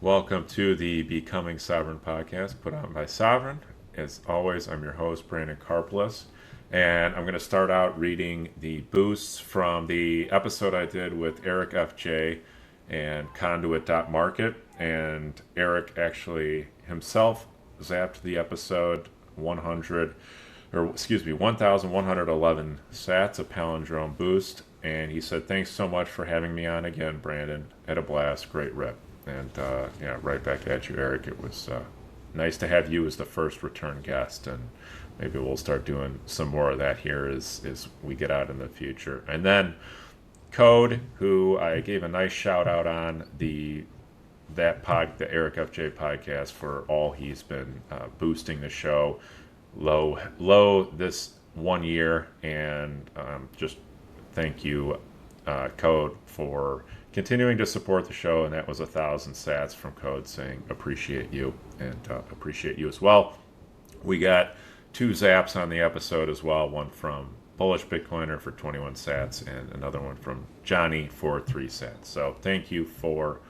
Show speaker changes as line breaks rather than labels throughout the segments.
Welcome to the Becoming Sovereign podcast put on by Sovereign. As always, I'm your host, Brandon Karpeles, and I'm going to start out reading the boosts from the episode I did with Eric FJ and Conduit.market. And Eric actually himself zapped the episode 1111 sats, a palindrome boost. And he said, "Thanks so much for having me on again, Brandon. Had a blast. Great rip." And yeah, right back at you, Eric. It was nice to have you as the first return guest, and maybe we'll start doing some more of that here as we get out in the future. And then Code, who I gave a nice shout out on the Eric FJ podcast for all he's been boosting the show low this 1 year, and just thank you, Code, for continuing to support the show. And that was 1,000 sats from Code saying appreciate you, and appreciate you as well. We got two zaps on the episode as well, one from Bullish Bitcoiner for 21 sats and another one from Johnny for 3 sats. So thank you for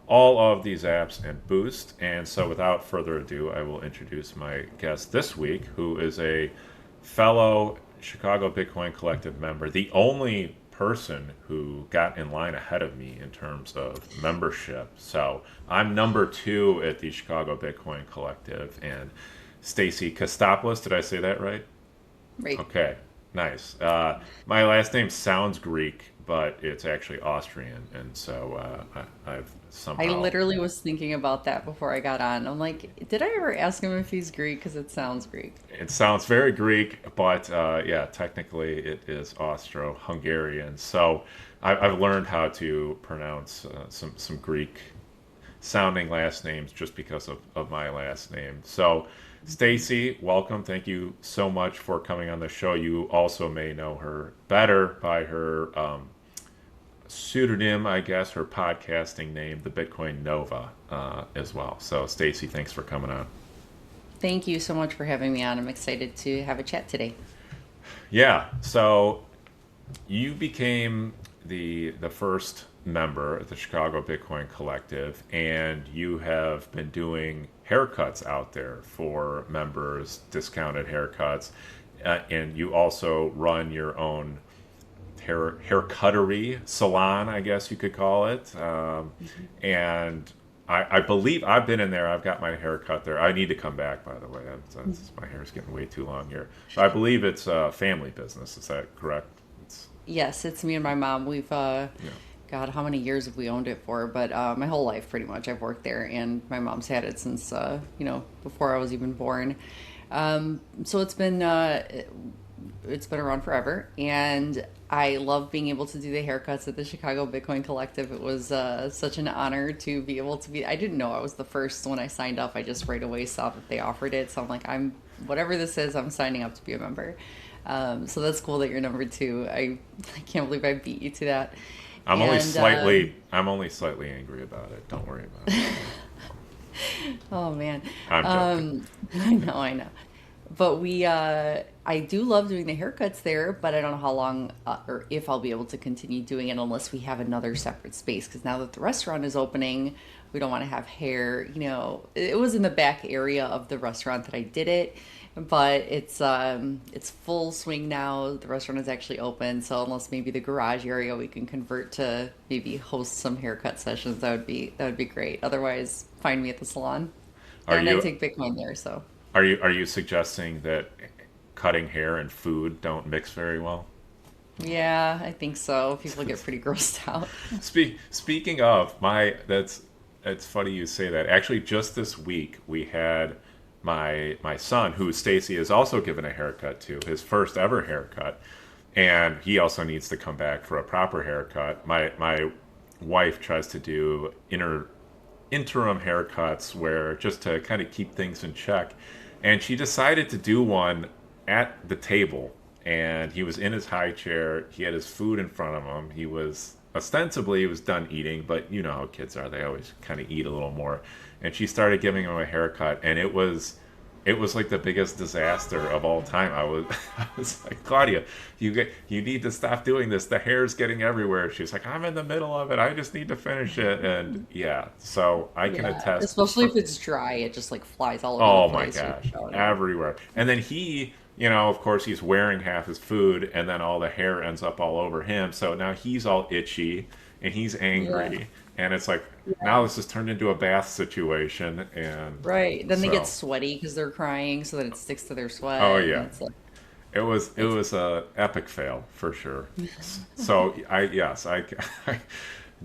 all of these apps and boost. And so without further ado, I will introduce my guest this week, who is a fellow Chicago Bitcoin Collective member, the only person who got in line ahead of me in terms of membership. So I'm number 2 at the Chicago Bitcoin Collective, and Staci Castopoulos, did I say that right?
Right.
Okay, nice. My last name sounds Greek, but it's actually Austrian, and so I've
I
somehow.
literally was thinking about that before I got on. I'm like, did I ever ask him if he's Greek? Because it sounds Greek.
It sounds very Greek, but yeah, technically it is Austro-Hungarian. So I've learned how to pronounce some Greek sounding last names just because of my last name. So, Stacy, welcome. Thank you so much for coming on the show. You also may know her better by her pseudonym, I guess, her podcasting name, the Bitcoin Nova, as well. So, Stacy, thanks for coming on.
Thank you so much for having me on. I'm excited to have a chat today.
Yeah. So you became the first member at the Chicago Bitcoin Collective, and you have been doing haircuts out there for members, discounted haircuts, and you also run your own haircuttery salon, I guess you could call it. And I believe I've been in there. I've got my hair cut there. I need to come back, by the way. My hair's getting way too long here. But I believe it's a family business. Is that correct? It's,
Yes, it's me and my mom. We've,
yeah.
God, how many years have we owned it for? But my whole life, pretty much, I've worked there, and my mom's had it since, before I was even born. So it's been around forever, and I love being able to do the haircuts at the Chicago Bitcoin Collective. It was such an honor to be able to be. I didn't know I was the first when I signed up. I just right away saw that they offered it, so I'm like, I'm whatever this is, I'm signing up to be a member. So that's cool that you're number 2. I can't believe I beat you to that. And
I'm only slightly angry about it. Don't worry about it.
oh man,
I'm joking.
I know. But I do love doing the haircuts there, but I don't know how long or if I'll be able to continue doing it unless we have another separate space. Because now that the restaurant is opening, we don't want to have hair. It was in the back area of the restaurant that I did it, but it's full swing now. The restaurant is actually open, so unless maybe the garage area we can convert to maybe host some haircut sessions, that would be great. Otherwise, find me at the salon,
Are
and I
you
take Bitcoin there, so.
are you suggesting that cutting hair and food don't mix very well?
Yeah, I think so. People get pretty grossed out.
Speaking of my, that's it's funny you say that. Actually, just this week we had my son, who Stacy has also given a haircut to, his first ever haircut, and he also needs to come back for a proper haircut. My wife tries to do interim haircuts where just to kind of keep things in check, and she decided to do one at the table, and he was in his high chair. He had his food in front of him. He was done eating, but you know how kids are, they always kind of eat a little more. And she started giving him a haircut, and it was it was like the biggest disaster of all time. I was like, Claudia, you need to stop doing this. The hair's getting everywhere. She's like, I'm in the middle of it. I just need to finish it. And yeah, so I can
Yeah,
attest
especially
for,
if it's dry, it just like flies all over the
oh my
place. You're
gosh,
showing up.
everywhere. And then of course, he's wearing half his food, and then all the hair ends up all over him. So now he's all itchy and he's
Yeah.
angry. And it's like, now
Yeah.
this has turned into a bath situation. And
Right. Then they get
so,
sweaty because they're crying, so that it sticks to their
oh
sweat, and
yeah,
it's like
it
it's
was a epic fail for sure. So I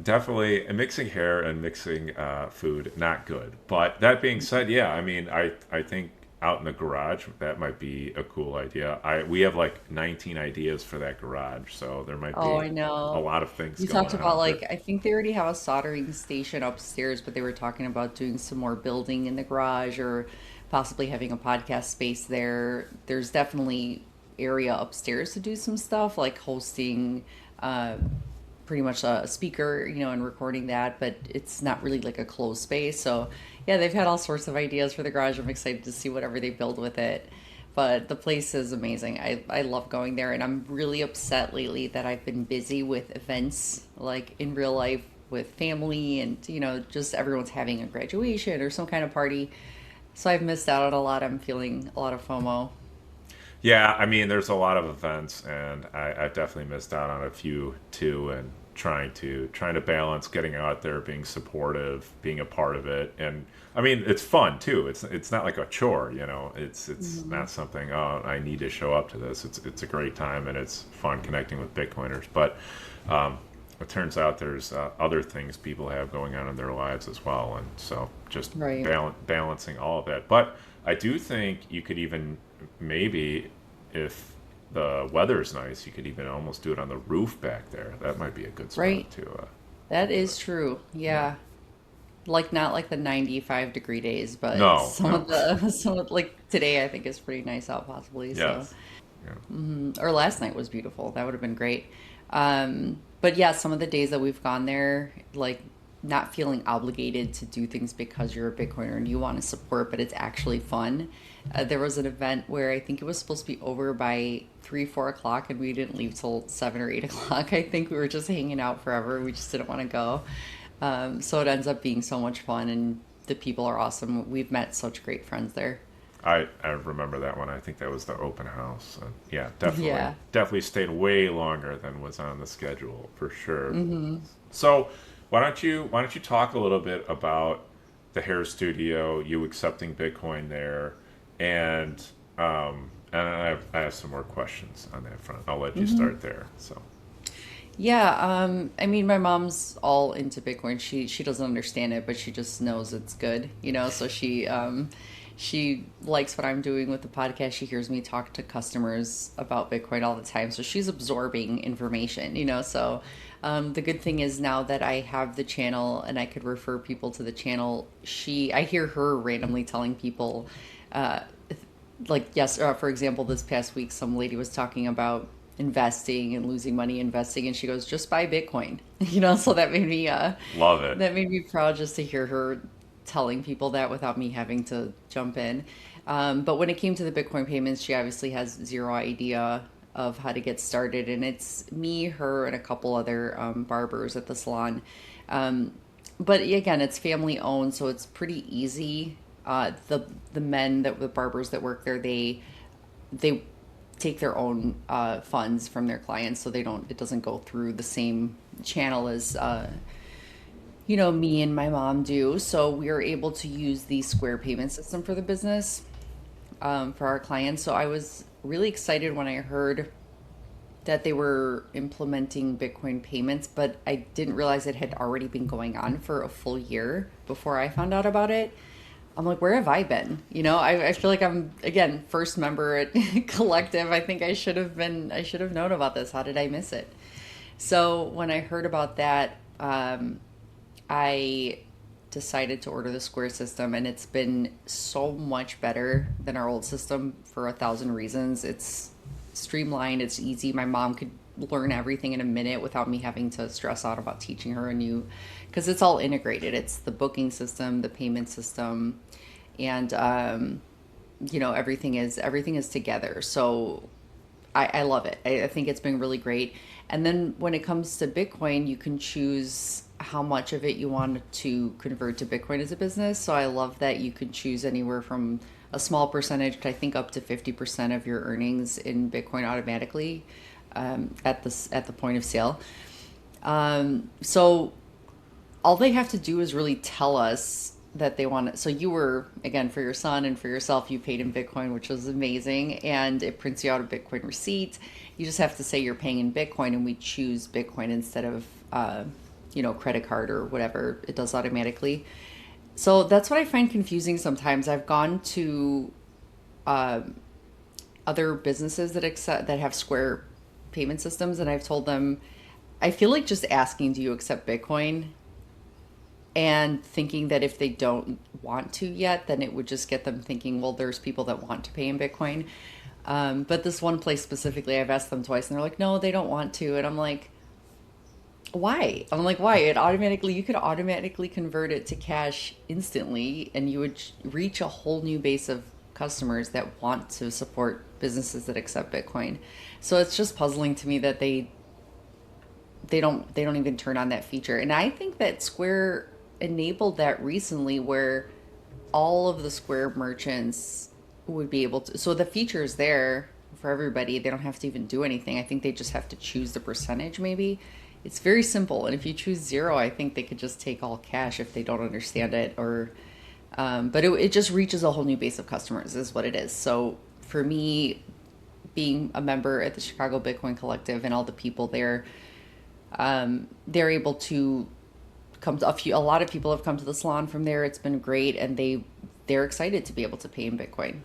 definitely mixing hair and mixing food not good. But that being said, yeah, I mean I think out in the garage that might be a cool idea. I We have like 19 ideas for that garage, so there might
oh,
be
I
a
know.
lot of things
You
going
talked about
on. But
like I think they already have a soldering station upstairs, but they were talking about doing some more building in the garage or possibly having a podcast space there. There's definitely area upstairs to do some stuff like hosting uh pretty much a speaker, and recording that, but it's not really like a closed space. So, yeah, they've had all sorts of ideas for the garage. I'm excited to see whatever they build with it. But the place is amazing. I love going there, and I'm really upset lately that I've been busy with events like in real life with family and, just everyone's having a graduation or some kind of party. So I've missed out on a lot. I'm feeling a lot of FOMO.
yeah, I mean, there's a lot of events, and I've definitely missed out on a few too. And trying to balance getting out there, being supportive, being a part of it, and I mean, it's fun too. It's not like a chore, you know. It's
Hmm.
not something. Oh, I need to show up to this. It's a great time, and it's fun connecting with Bitcoiners. But um, it turns out there's other things people have going on in their lives as well, and so just
Right.
balancing all of that. But I do think you could even maybe, if the weather's nice, you could even almost do it on the roof back there. That might be a good spot
Right.
to
That
do
is
it.
true.
Yeah.
Yeah. Like not like the 95-degree days, but
No,
some
no.
of the some of, like today I think is pretty nice out possibly. So,
Yes. Yeah.
or last night was beautiful. That would have been great. But yeah, some of the days that we've gone there, like not feeling obligated to do things because you're a Bitcoiner and you want to support, but it's actually fun. There was an event where I think it was supposed to be over by 3, 4 o'clock, and we didn't leave till 7 or 8 o'clock. I think we were just hanging out forever. We just didn't want to go. So it ends up being so much fun, and the people are awesome. We've met such great friends there.
I remember that one. I think that was the open house. Yeah,
Yeah.
definitely stayed way longer than was on the schedule for sure.
Hmm.
So why don't you talk a little bit about the hair studio, you accepting Bitcoin there, and I have some more questions on that front. I'll let you
Hmm.
start there. So
Yeah, I mean, my mom's all into Bitcoin. She doesn't understand it, but she just knows it's good, So she likes what I'm doing with the podcast. She hears me talk to customers about Bitcoin all the time, so she's absorbing information, So the good thing is now that I have the channel and I could refer people to the channel, I hear her randomly telling people, uh, like yes, for example, this past week some lady was talking about investing and losing money investing, and she goes, just buy Bitcoin. So
love it.
that made me proud just to hear her telling people that without me having to jump in. But when it came to the Bitcoin payments, she obviously has zero idea of how to get started, and it's me, her, and a couple other barbers at the salon. um, but again, it's family owned, so it's pretty easy. The men, that the barbers that work there, they take their own funds from their clients, so it doesn't go through the same channel as me and my mom do. So we are able to use the Square payment system for the business, for our clients. So I was really excited when I heard that they were implementing Bitcoin payments, but I didn't realize it had already been going on for a full year before I found out about it. I'm like, where have I been? I feel like I'm, again, first member at Collective. I think I should have known about this. How did I miss it? So when I heard about that, I decided to order the Square system, and it's been so much better than our old system for 1,000 reasons. It's streamlined, it's easy. My mom could learn everything in a minute without me having to stress out about teaching her a new, because it's all integrated. It's the booking system, the payment system, and everything is together. So I love it. I think it's been really great. And then when it comes to Bitcoin, you can choose how much of it you want to convert to Bitcoin as a business. So I love that you can choose anywhere from a small percentage, I think up to 50% of your earnings in Bitcoin automatically at the point of sale. So all they have to do is really tell us that they want it. So you were, again, for your son and for yourself, you paid in Bitcoin, which was amazing. And it prints you out a Bitcoin receipt. You just have to say you're paying in Bitcoin, and we choose Bitcoin instead of, credit card or whatever. It does automatically. So that's what I find confusing sometimes. I've gone to other businesses that have Square payment systems, and I've told them, I feel like just asking, do you accept Bitcoin? And thinking that if they don't want to yet, then it would just get them thinking, well, there's people that want to pay in Bitcoin. But this one place specifically, I've asked them twice, and they're like, no, they don't want to. And I'm like, why? I'm like, why? You could automatically convert it to cash instantly, and you would reach a whole new base of customers that want to support businesses that accept Bitcoin. So it's just puzzling to me that they don't even turn on that feature. And I think that Square enabled that recently, where all of the Square merchants would be able to. So the feature is there for everybody. They don't have to even do anything. I think they just have to choose the percentage. Maybe it's very simple. And if you choose zero, I think they could just take all cash if they don't understand it. Or, but it just reaches a whole new base of customers, is what it is. So for me, being a member at the Chicago Bitcoin Collective and all the people there, they're able to a lot of people have come to the salon from there. It's been great, and they're excited to be able to pay in Bitcoin.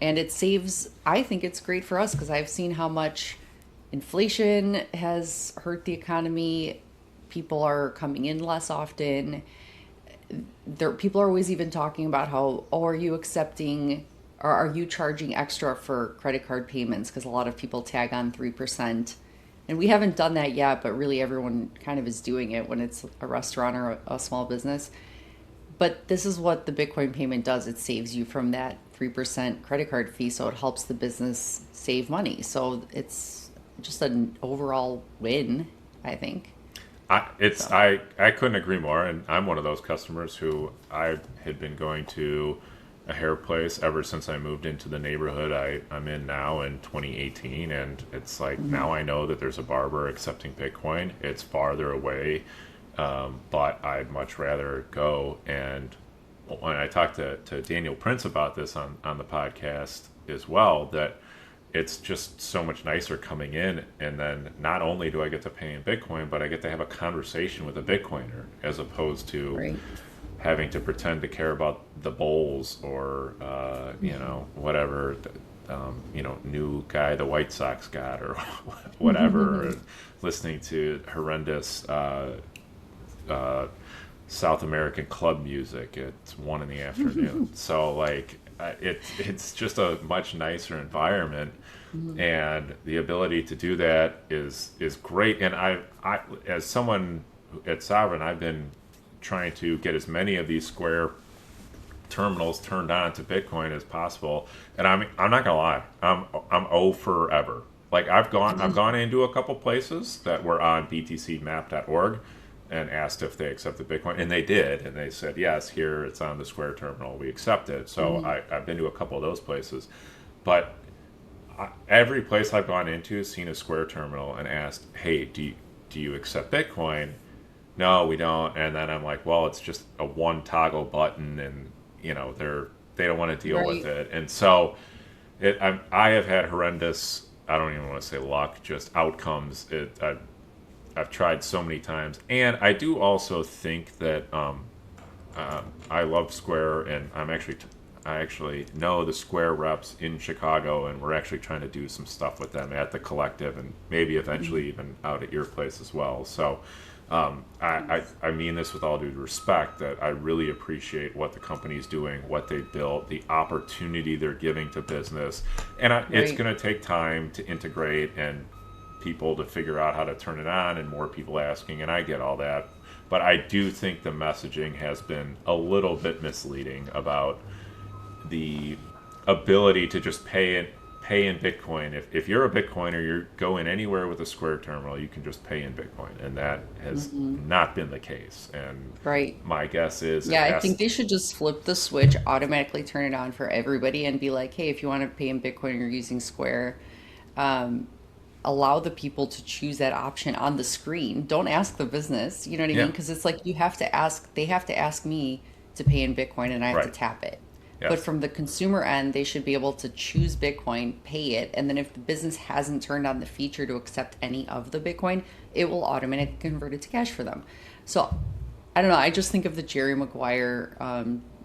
And I think it's great for us, because I've seen how much inflation has hurt the economy. People are coming in less often. People are always even talking about how, oh, are you accepting, or are you charging extra for credit card payments? Because a lot of people tag on 3%. And we haven't done that yet, but really everyone kind of is doing it when it's a restaurant or a small business. But this is what the Bitcoin payment does. It saves you from that 3% credit card fee, so it helps the business save money. So it's just an overall win, I think.
I couldn't agree more, and I'm one of those customers who I had been going to a hair place ever since I moved into the neighborhood I'm in now in 2018, and it's like, now I know that there's a barber accepting Bitcoin. It's farther away, but I'd much rather go. And when I talked to Daniel Prince about this on the podcast as well, that it's just so much nicer coming in, and then not only do I get to pay in Bitcoin, but I get to have a conversation with a Bitcoiner, as opposed to
Right.
having to pretend to care about the bowls or whatever new guy the White Sox got, or whatever, or listening to horrendous South American club music at 1 in the afternoon. So like it's just a much nicer environment, and the ability to do that is great. And I as someone at Sovereign, I've been trying to get as many of these Square terminals turned on to Bitcoin as possible. And I'm not gonna lie, I'm O forever. Like I've gone into a couple places that were on btcmap.org and asked if they accepted Bitcoin, and they did, and they said yes, here it's on the Square terminal, we accept it. So I've been to a couple of those places, but every place I've gone into has seen a Square terminal and asked, hey, do you accept Bitcoin? No, we don't. And then I'm like, well, it's just a one toggle button, and they don't want to deal with it. And so I have had horrendous, I don't even want to say luck, just outcomes. I've tried so many times, and I do also think that I love Square, and I actually know the Square reps in Chicago, and we're actually trying to do some stuff with them at the collective, and maybe eventually even out at your place as well. So I mean this with all due respect, that I really appreciate what the company's doing, what they built, the opportunity they're giving to business, and it's going to take time to integrate and people to figure out how to turn it on, and more people asking, and I get all that. But I do think the messaging has been a little bit misleading about the ability to just pay in Bitcoin. If you're a Bitcoiner, you go in anywhere with a Square terminal, you can just pay in Bitcoin, and that has
Hmm.
not been the case. And
Right.
my guess is it
Yeah, I
has.
think they should just flip the switch, automatically turn it on for everybody, and be like, hey, if you want to pay in Bitcoin and you're using Square, um, allow the people to choose that option on the screen. Don't ask the business, you know what I mean?
Yeah,
Because it's like you have to ask, they have to ask me to pay in Bitcoin and I have to
right.
tap it. But
Yes,
from the consumer end, they should be able to choose Bitcoin, pay it, and then if the business hasn't turned on the feature to accept any of the Bitcoin, it will automatically convert it to cash for them. So I don't know. I just think of the Jerry Maguire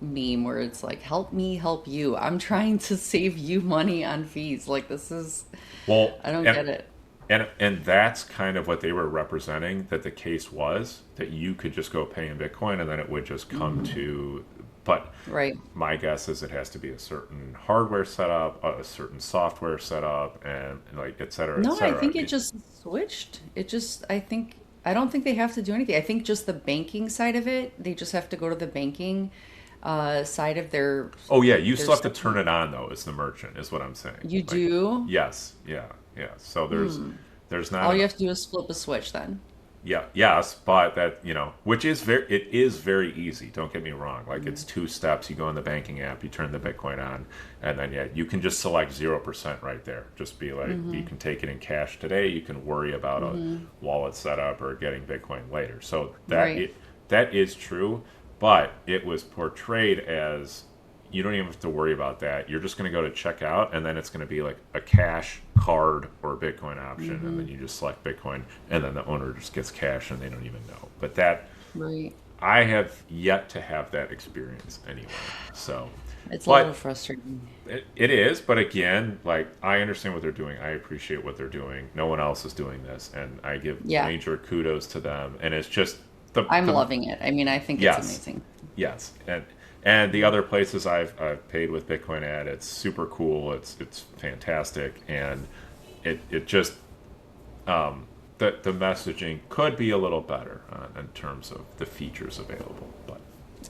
meme where it's like, help me help you. I'm trying to save you money on fees. Like, this is,
well,
I don't get it.
and that's kind of what they were representing, that the case was that you could just go pay in Bitcoin and then it would just come
Hmm.
to. But
Right.
my guess is it has to be a certain hardware setup, a certain software setup, and like et cetera, et
No, I
cetera.
think it just switched. I don't think they have to do anything. I think just the banking side of it, they just have to go to the banking side of
Oh yeah, you
their
still have to
stuff.
turn it on though, as the merchant, is what I'm saying.
You
Like,
do?
yes, yeah, yeah. So
Hmm.
there's not
All you
an
have to do is flip a switch then.
yeah, yes, but that, which is it is very easy. Don't get me wrong. Like, it's
Mm-hmm.
2 steps. You go in the banking app, you turn the Bitcoin on, and then yeah, you can just select 0% right there. Just be like, you
Mm-hmm.
can take it in cash today. You can worry about a
Mm-hmm.
wallet setup or getting Bitcoin later. So
Right.
that is true, but it was portrayed as you don't even have to worry about that. You're just going to go to checkout, and then it's going to be like a cash, card, or Bitcoin option, and
Mm-hmm.
then you just select Bitcoin, and then the owner just gets cash, and they don't even know. But that
Right.
I have yet to have that experience anyway. So,
It's a little
but
frustrating.
it is. But again, like, I understand what they're doing. I appreciate what they're doing. No one else is doing this, and I give
Yeah,
major kudos to them. And it's just the
I'm
the
loving it. I mean, I think it's
yes,
amazing.
yes, and the other places I've paid with Bitcoin at, it's super cool. It's fantastic, and it just the messaging could be a little better in terms of the features available. But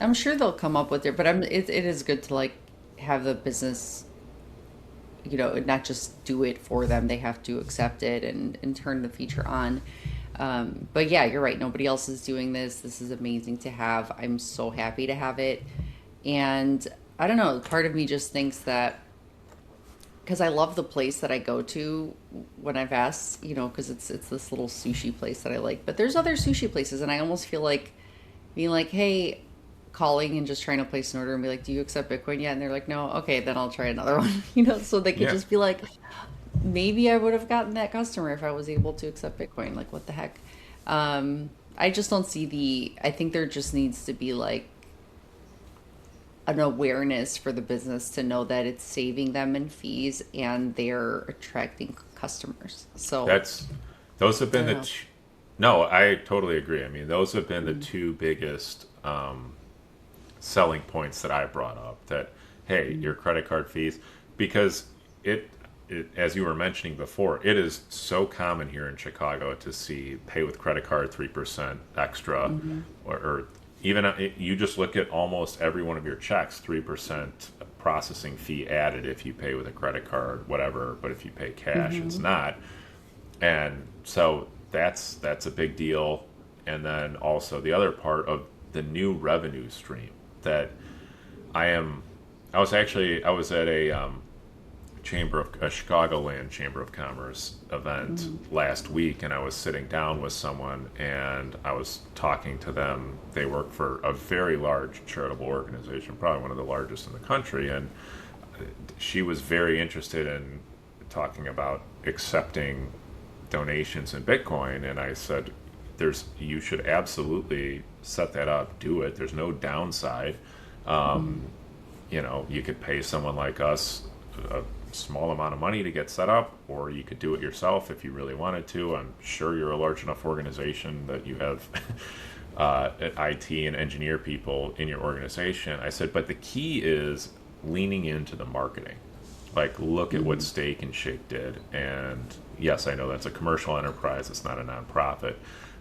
I'm sure they'll come up with it, but it is good to like have the business, not just do it for them. They have to accept it and turn the feature on. But yeah, you're right. Nobody else is doing this. This is amazing to have. I'm so happy to have it. And I don't know, part of me just thinks that because I love the place that I go to when I've asked, because it's this little sushi place that I like. But there's other sushi places, and I almost feel like being like, hey, calling and just trying to place an order and be like, do you accept Bitcoin yet? And they're like, no. Okay, then I'll try another one. So they could
yeah,
just be like, maybe I would have gotten that customer if I was able to accept Bitcoin. Like, what the heck? I just don't see I think there just needs to be like an awareness for the business to know that it's saving them in fees and they're attracting customers. So
that's those have
I
been
don't
the
know.
two, no, I totally agree. I mean, those have been the
Mm,
two biggest selling points that I brought up. That hey,
mm,
your credit card fees, because it, as you were mentioning before, it is so common here in Chicago to see pay with credit card 3% extra,
mhm,
or even you just look at almost every one of your checks, 3% processing fee added if you pay with a credit card, whatever. But if you pay cash, it's
mhm,
not. And so that's a big deal. And then also the other part of the new revenue stream that I am. I was at a Chicagoland Chamber of Commerce event
mhm,
last week, and I was sitting down with someone, and I was talking to them. They work for a very large charitable organization, probably one of the largest in the country, and she was very interested in talking about accepting donations in Bitcoin, and I said, "There's you should absolutely set that up, do it. There's no downside.
mhm,
You could pay someone like us a small amount of money to get set up, or you could do it yourself if you really wanted to. I'm sure you're a large enough organization that you have IT and engineer people in your organization." I said, but the key is leaning into the marketing. Like, look at what
mhm,
Steak and Shake did. And yes, I know that's a commercial enterprise, it's not a nonprofit.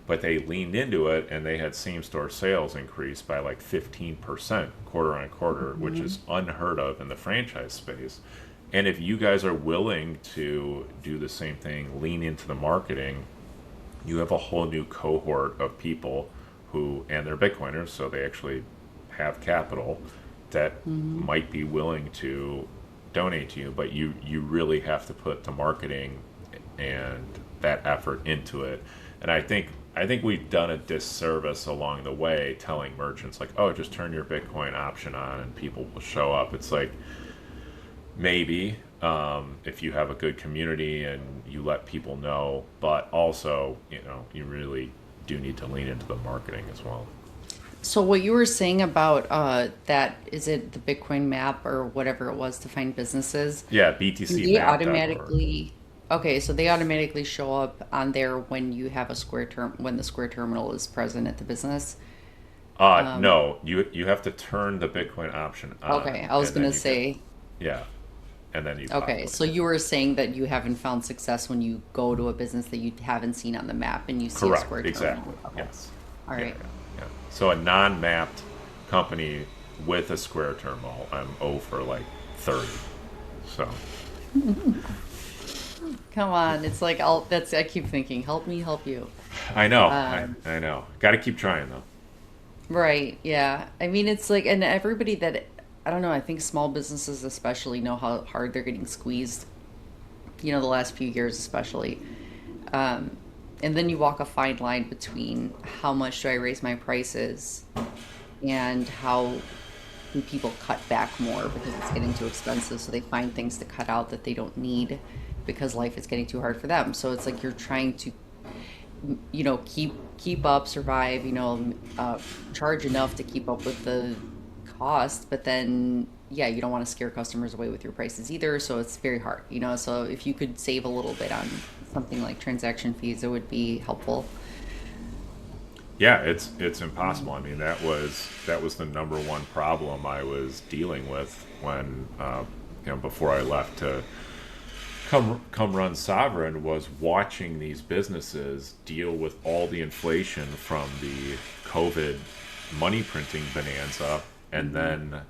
but they leaned into it and they had same store sales increase by like 15% quarter on quarter, which is unheard of in the franchise space. And if you guys are willing to do the same thing, lean into the marketing, you have a whole new cohort of people who, and they're Bitcoiners, so they actually have capital that might be willing to donate to you, but you really have to put the marketing and that effort into it. And I think we've done a disservice along the way telling merchants like, oh, just turn your Bitcoin option on and people will show up. It's like maybe if you have a good community and you let people know, but also you really do need to lean into the marketing as well.
So what you were saying about that, is it the Bitcoin map or whatever it was to find businesses?
Yeah,
Do they
btcmap.org.
automatically, okay, so they automatically show up on there when you have a when the Square terminal is present at the business?
No, you have to turn the Bitcoin option on,
Okay, I was
and then
gonna
you get
say,
yeah, and then you pop
okay,
up.
so you were saying that you haven't found success when you go to a business that you haven't seen on the map and you see a
Correct,
Square terminal.
exactly.
Okay,
Yes.
all
Yeah,
right.
yeah, yeah. So a non-mapped company with a Square terminal, I'm O for like 30. So
Come on, it's like I keep thinking, help me help you.
I know, I,
Um,
I know. Got to keep trying though.
Right, yeah. I mean, it's like, and everybody that, I don't know, I think small businesses especially know how hard they're getting squeezed, the last few years especially. Um, and then you walk a fine line between how much do I raise my prices and how do people cut back more because it's getting too expensive. So they find things to cut out that they don't need because life is getting too hard for them. So it's like you're trying to keep up, survive, charge enough to keep up with the cost, but then yeah, you don't want to scare customers away with your prices either, so it's very hard, so if you could save a little bit on something like transaction fees, it would be helpful.
Yeah, it's impossible. I mean, that was the number one problem I was dealing with when before I left to come run Sovereign, was watching these businesses deal with all the inflation from the COVID money printing bonanza, and then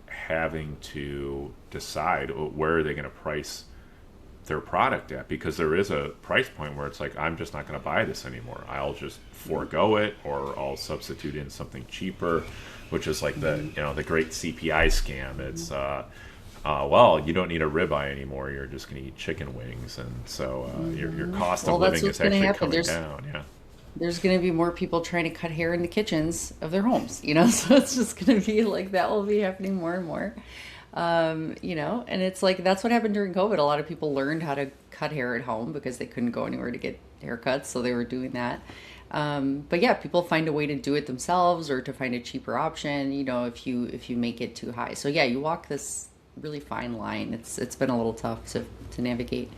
having to decide where are they going to price their product at, because there is a price point where it's like, I'm just not going to buy this anymore. I'll just forego it, or I'll substitute in something cheaper, which is like the great CPI scam. It's well, you don't need a ribeye anymore. You're just going to eat chicken wings, and so your cost of
Well, that's
living
what's
is
going to
actually
happen.
coming
there's
down. Yeah.
there's going to be more people trying to cut hair in the kitchens of their homes, so it's just going to be like that will be happening more and more. And it's like that's what happened during COVID. A lot of people learned how to cut hair at home because they couldn't go anywhere to get haircuts, so they were doing that. But yeah, people find a way to do it themselves or to find a cheaper option, if you make it too high. So yeah, you walk this really fine line. It's been a little tough to navigate.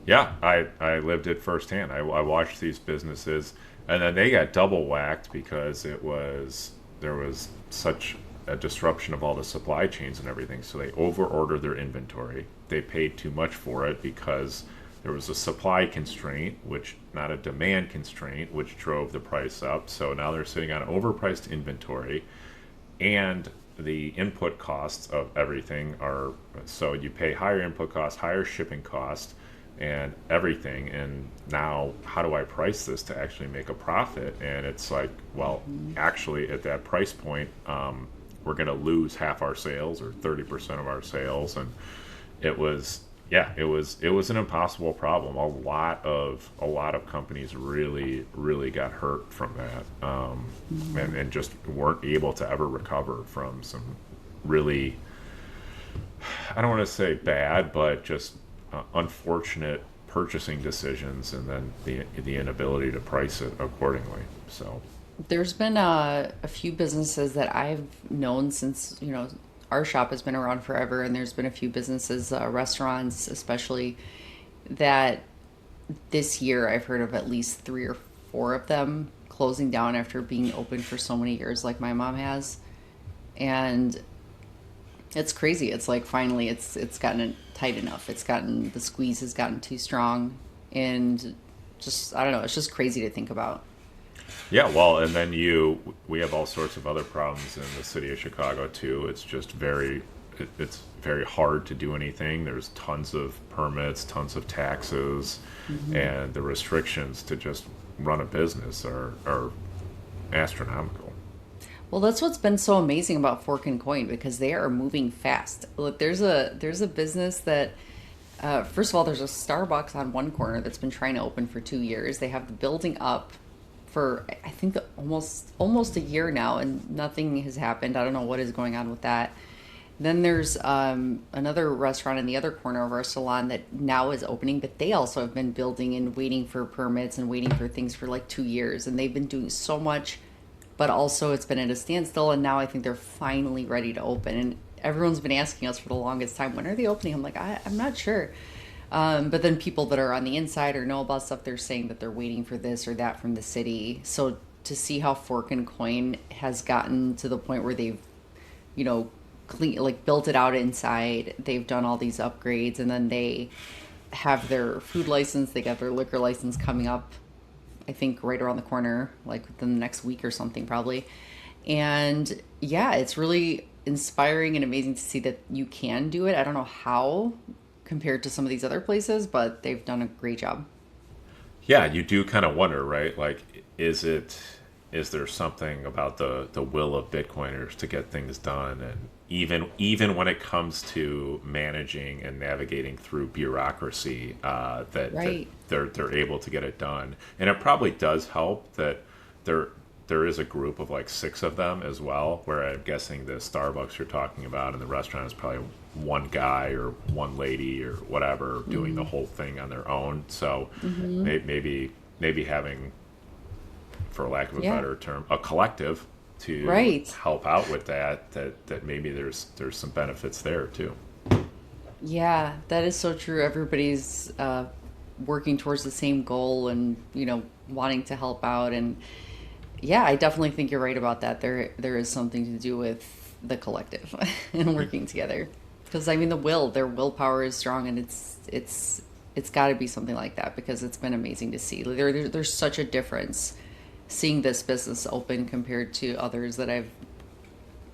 Yeah, I lived it firsthand. I watched these businesses, and then they got double whacked because there was such a disruption of all the supply chains and everything. So they over ordered their inventory. They paid too much for it because there was a supply constraint, which not a demand constraint, which drove the price up. So now they're sitting on overpriced inventory, and the input costs of everything are, so you pay higher input costs, higher shipping costs, and everything. And now, how do I price this to actually make a profit? And it's like, well, actually, at that price point, we're going to lose half our sales or 30% of our sales. And it was, yeah, it was an impossible problem. A lot of companies really got hurt from that, and just weren't able to ever recover from some really, I don't want to say bad, but just unfortunate purchasing decisions, and then the inability to price it accordingly. So
There's been a few businesses that I've known since, our shop has been around forever, and there's been a few businesses, restaurants especially, that this year I've heard of at least three or four of them closing down after being open for so many years, like my mom has. And it's crazy. It's like finally it's gotten tight enough. The squeeze has gotten too strong, and just, I don't know, it's just crazy to think about.
Yeah, well, and then we have all sorts of other problems in the city of Chicago too. It's just it's very hard to do anything. There's tons of permits, tons of taxes,
Hmm.
and the restrictions to just run a business are astronomical.
Well, that's what's been so amazing about Fork and Coin because they are moving fast. Look, there's a business that first of all, there's a Starbucks on one corner that's been trying to open for 2 years. They have the building up for I think almost a year now, and nothing has happened. I don't know what is going on with that. Then there's another restaurant in the other corner of our salon that now is opening, but they also have been building and waiting for permits and waiting for things for like 2 years, and they've been doing so much, but also it's been at a standstill. And now I think they're finally ready to open. And everyone's been asking us for the longest time, when are they opening? I'm like, I'm not sure. But then people that are on the inside or know about stuff, they're saying that they're waiting for this or that from the city. So to see how Fork and Coin has gotten to the point where they've, you know, clean like built it out inside, they've done all these upgrades, and then they have their food license, they got their liquor license coming up, I think right around the corner, like within the next week or something, probably. And yeah, it's really inspiring and amazing to see that you can do it. I don't know how compared to some of these other places, but they've done a great job.
Yeah, you do kind of wonder, right? Like, is it is there something about the will of Bitcoiners to get things done, and even when it comes to managing and navigating through bureaucracy, that
Right.
they're able to get it done, and it probably does help that there there is a group of like six of them as well. Where I'm guessing the Starbucks you're talking about and the restaurant is probably one guy or one lady or whatever doing the
Mm-hmm.
whole thing on their own. So
Mm-hmm.
maybe having, for lack of a
Yeah.
better term, a collective to
Right.
help out with that maybe there's some benefits there too.
Yeah, that is so true. Everybody's working towards the same goal and, wanting to help out. And yeah, I definitely think you're right about that. There is something to do with the collective and working together. Because I mean, their willpower is strong, and it's got to be something like that because it's been amazing to see. There's such a difference seeing this business open compared to others that I've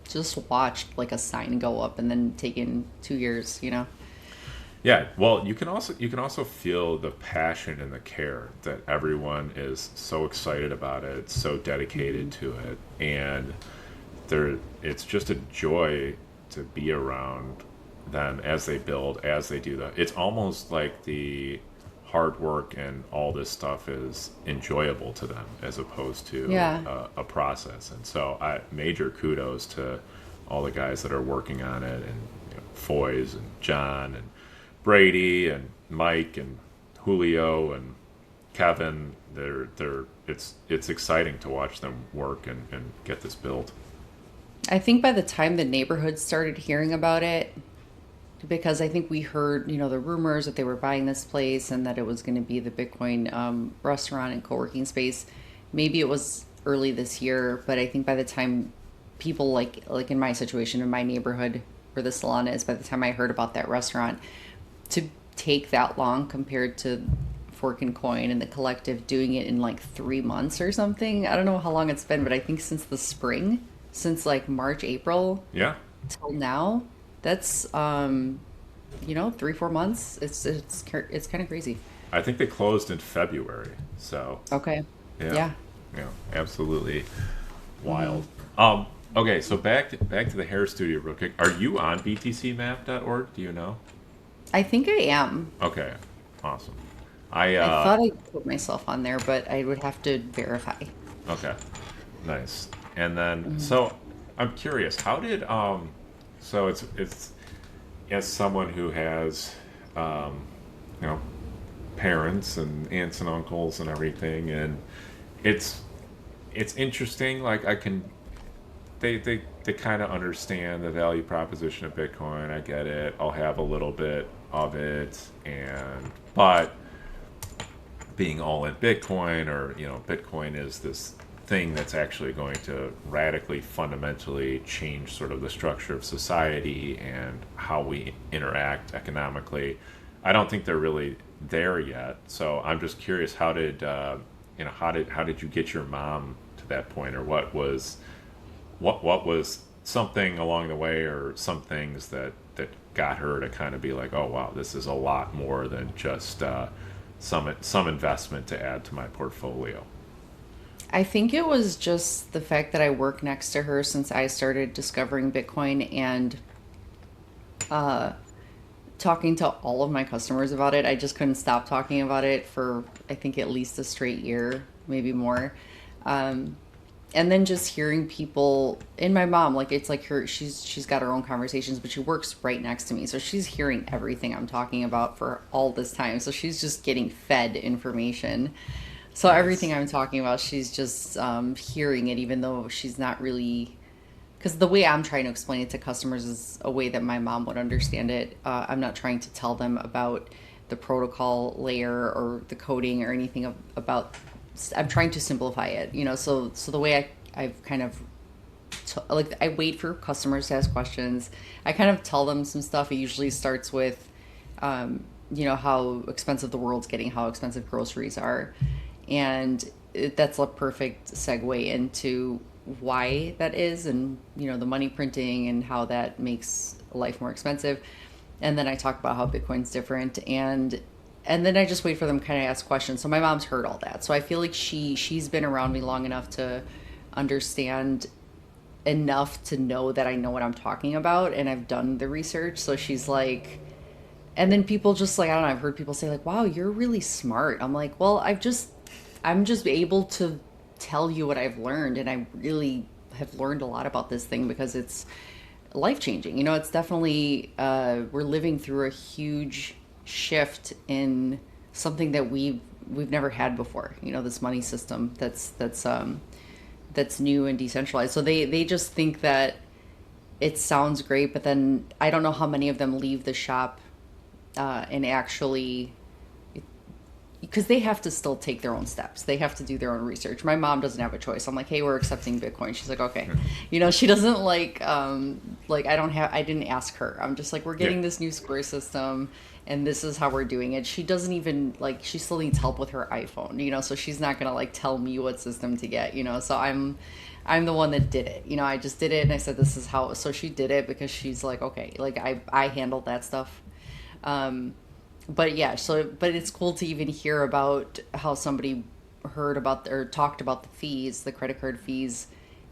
just watched like a sign go up and then taken 2 years.
Yeah, well, you can also feel the passion and the care that everyone is so excited about it, so dedicated
Hmm.
to it, and there it's just a joy to be around them as they build, as they do that. It's almost like the hard work and all this stuff is enjoyable to them as opposed to
Yeah.
a process. And so, I major kudos to all the guys that are working on it, and Foys and John and Brady and Mike and Julio and Kevin. They're it's exciting to watch them work and get this built.
I think by the time the neighborhood started hearing about it, because I think we heard, the rumors that they were buying this place and that it was going to be the Bitcoin restaurant and co-working space. Maybe it was early this year, but I think by the time people like in my situation in my neighborhood where the salon is, by the time I heard about that restaurant, to take that long compared to Fork and Coin and the collective doing it in like 3 months or something. I don't know how long it's been, but I think since the spring, since like March, April
Yeah,
till now, that's 3, 4 months. It's kind of crazy.
I think they closed in February. So
Okay.
yeah,
Yeah.
yeah, absolutely
Hmm.
wild. Okay, so back to the hair studio real quick. Are you on btcmap.org? Do you know?
I think I am.
Okay, awesome. I
I thought I put myself on there, but I would have to verify.
Okay, nice. And then,
Mhm.
so I'm curious, how did so it's as someone who has um, you know parents and aunts and uncles and everything, and it's it's interesting. Like, I can they kind of understand the value proposition of Bitcoin. I get it. I'll have a little bit of it, and but being all in Bitcoin, or Bitcoin is this thing that's actually going to radically fundamentally change sort of the structure of society and how we interact economically. I don't think they're really there yet. So I'm just curious, how did you get your mom to that point, or what was something along the way, or some things that got her to kind of be like, oh wow, this is a lot more than just some investment to add to my portfolio.
I think it was just the fact that I work next to her since I started discovering Bitcoin and talking to all of my customers about it. I just couldn't stop talking about it for, I think, at least a straight year, maybe more. Um, and then just hearing people, and my mom, like it's like she's got her own conversations, but she works right next to me, so she's hearing everything I'm talking about for all this time, so she's just getting fed information. So everything
Nice.
I'm talking about, she's just hearing it, even though she's not really, because the way I'm trying to explain it to customers is a way that my mom would understand it. I'm not trying to tell them about the protocol layer or the coding or anything about. I'm trying to simplify it, So the way I've kind of like I wait for customers to ask questions. I kind of tell them some stuff. It usually starts with, how expensive the world's getting, how expensive groceries are, and that's a perfect segue into why that is, and the money printing and how that makes life more expensive. And then I talk about how Bitcoin's different, and then I just wait for them to kind of ask questions. So my mom's heard all that, so I feel like she's been around me long enough to understand enough to know that I know what I'm talking about and I've done the research. So she's like, and then people just like, I don't know, I've heard people say like, wow, you're really smart. I'm like, well, I'm just able to tell you what I've learned. And I really have learned a lot about this thing because it's life changing. It's definitely, we're living through a huge shift in something that we've never had before. This money system that's new and decentralized. So they just think that it sounds great, but then I don't know how many of them leave the shop and actually, because they have to still take their own steps. They have to do their own research. My mom doesn't have a choice. I'm like, hey, we're accepting Bitcoin. She's like, okay. She doesn't like I didn't ask her. I'm just like, we're
Yeah.
getting this new square system and this is how we're doing it. She doesn't even like, she still needs help with her iPhone, so she's not going to like tell me what system to get, so I'm the one that did it. I just did it and I said, this is how, so she did it because she's like, okay, like I handled that stuff. Um, but yeah, but it's cool to even hear about how somebody heard about or talked about the fees, the credit card fees,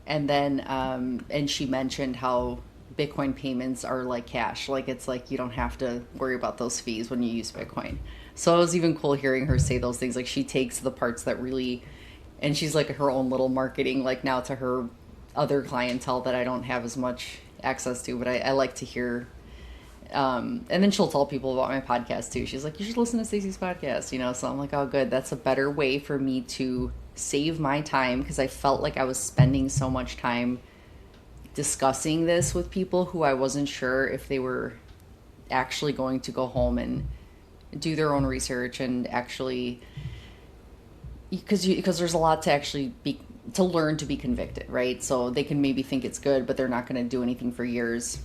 and then and she mentioned how Bitcoin payments are like cash, like it's like you don't have to worry about those fees when you use Bitcoin. So it was even cool hearing her say those things. Like she takes the parts that really, and she's like her own little marketing, like now to her other clientele that I don't have as much access to, but I like to hear and then she'll tell people about my podcast too. She's like, you should listen to Stacy's podcast, So I'm like, oh, good. That's a better way for me to save my time because I felt like I was spending so much time discussing this with people who I wasn't sure if they were actually going to go home and do their own research and actually, because there's a lot to actually be to learn to be convicted, right? So they can maybe think it's good, but they're not going to do anything for years.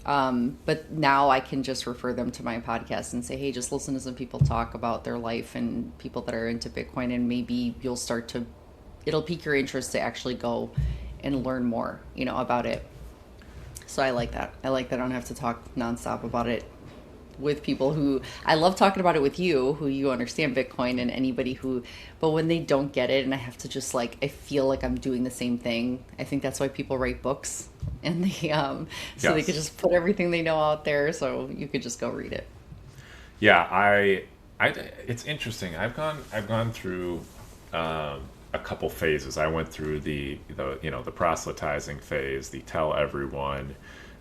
But now I can just refer them to my podcast and say, hey, just listen to some people talk about their life and people that are into Bitcoin, and maybe it'll pique your interest to actually go and learn more, about it. So I like that. I like that I don't have to talk nonstop about it with people who I love talking about it with you, who you understand Bitcoin, and anybody who, but when they don't get it and I have to just like, I feel like I'm doing the same thing. I think that's why people write books and so they could
Yes.
just put everything they know out there so you could just go read it.
Yeah, I, it's interesting. I've gone through a couple phases. I went through the proselytizing phase, the tell everyone,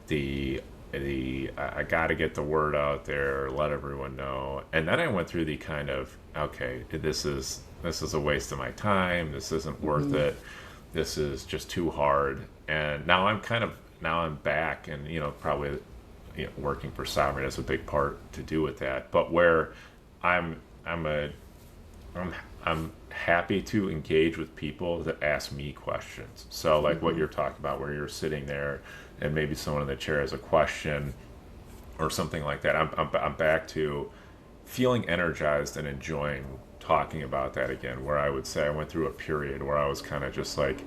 the I got to get the word out there, let everyone know, and then I went through the kind of, okay, this is a waste of my time. This isn't worth
Hmm.
it. This is just too hard. And now I'm back, and probably working for Sovereign has a big part to do with that. But where I'm I'm a I'm I'm happy to engage with people that ask me questions. So like what
Hmm.
you're talking about, where you're sitting there and maybe someone in the chair has a question or something like that. I'm back to, feeling energized and enjoying talking about that again. Where I would say I went through a period where I was kind of just like,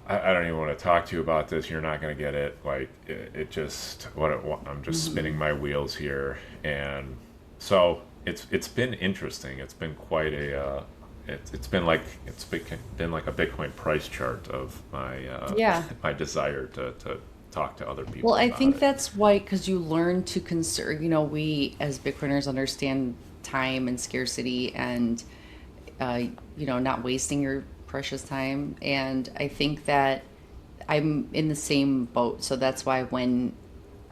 I don't even want to talk to you about this. You're not going to get it. Like it just I'm just spinning my wheels here, and so it's been interesting. It's been quite a it's been like a Bitcoin price chart of my
Yeah.
my desire to talk to other
Well,
people
I
about
think
it.
that's why, because you learn to conserve, we as Bitcoiners understand time and scarcity and, uh, not wasting your precious time. And I think that I'm in the same boat. So that's why when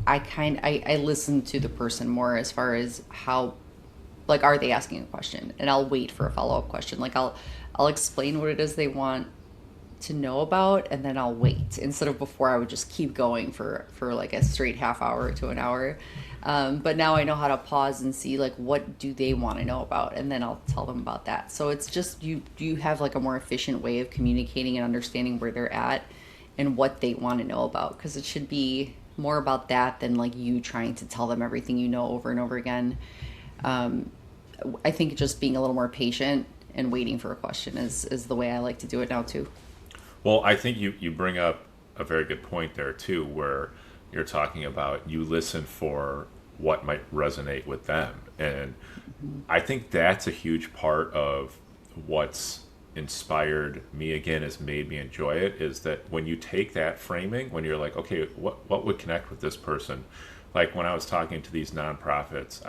I listen to the person more as far as how, like, are they asking a question? And I'll wait for a follow-up question. Like I'll explain what it is they want to know about, and then I'll wait instead of before I would just keep going for like a straight half hour to an hour. But now I know how to pause and see like what do they want to know about, and then I'll tell them about that. So it's just you have like a more efficient way of communicating and understanding where they're at and what they want to know about, because it should be more about that than like you trying to tell them everything you know over and over again. I think just being a little more patient and waiting for a question is the way I like to do it now too.
Well, I think you bring up a very good point there too, where you're talking about you listen for what might resonate with them, and I think that's a huge part of what's inspired me again, has made me enjoy it, is that when you take that framing, when you're like, okay, what would connect with this person? Like when I was talking to these nonprofits,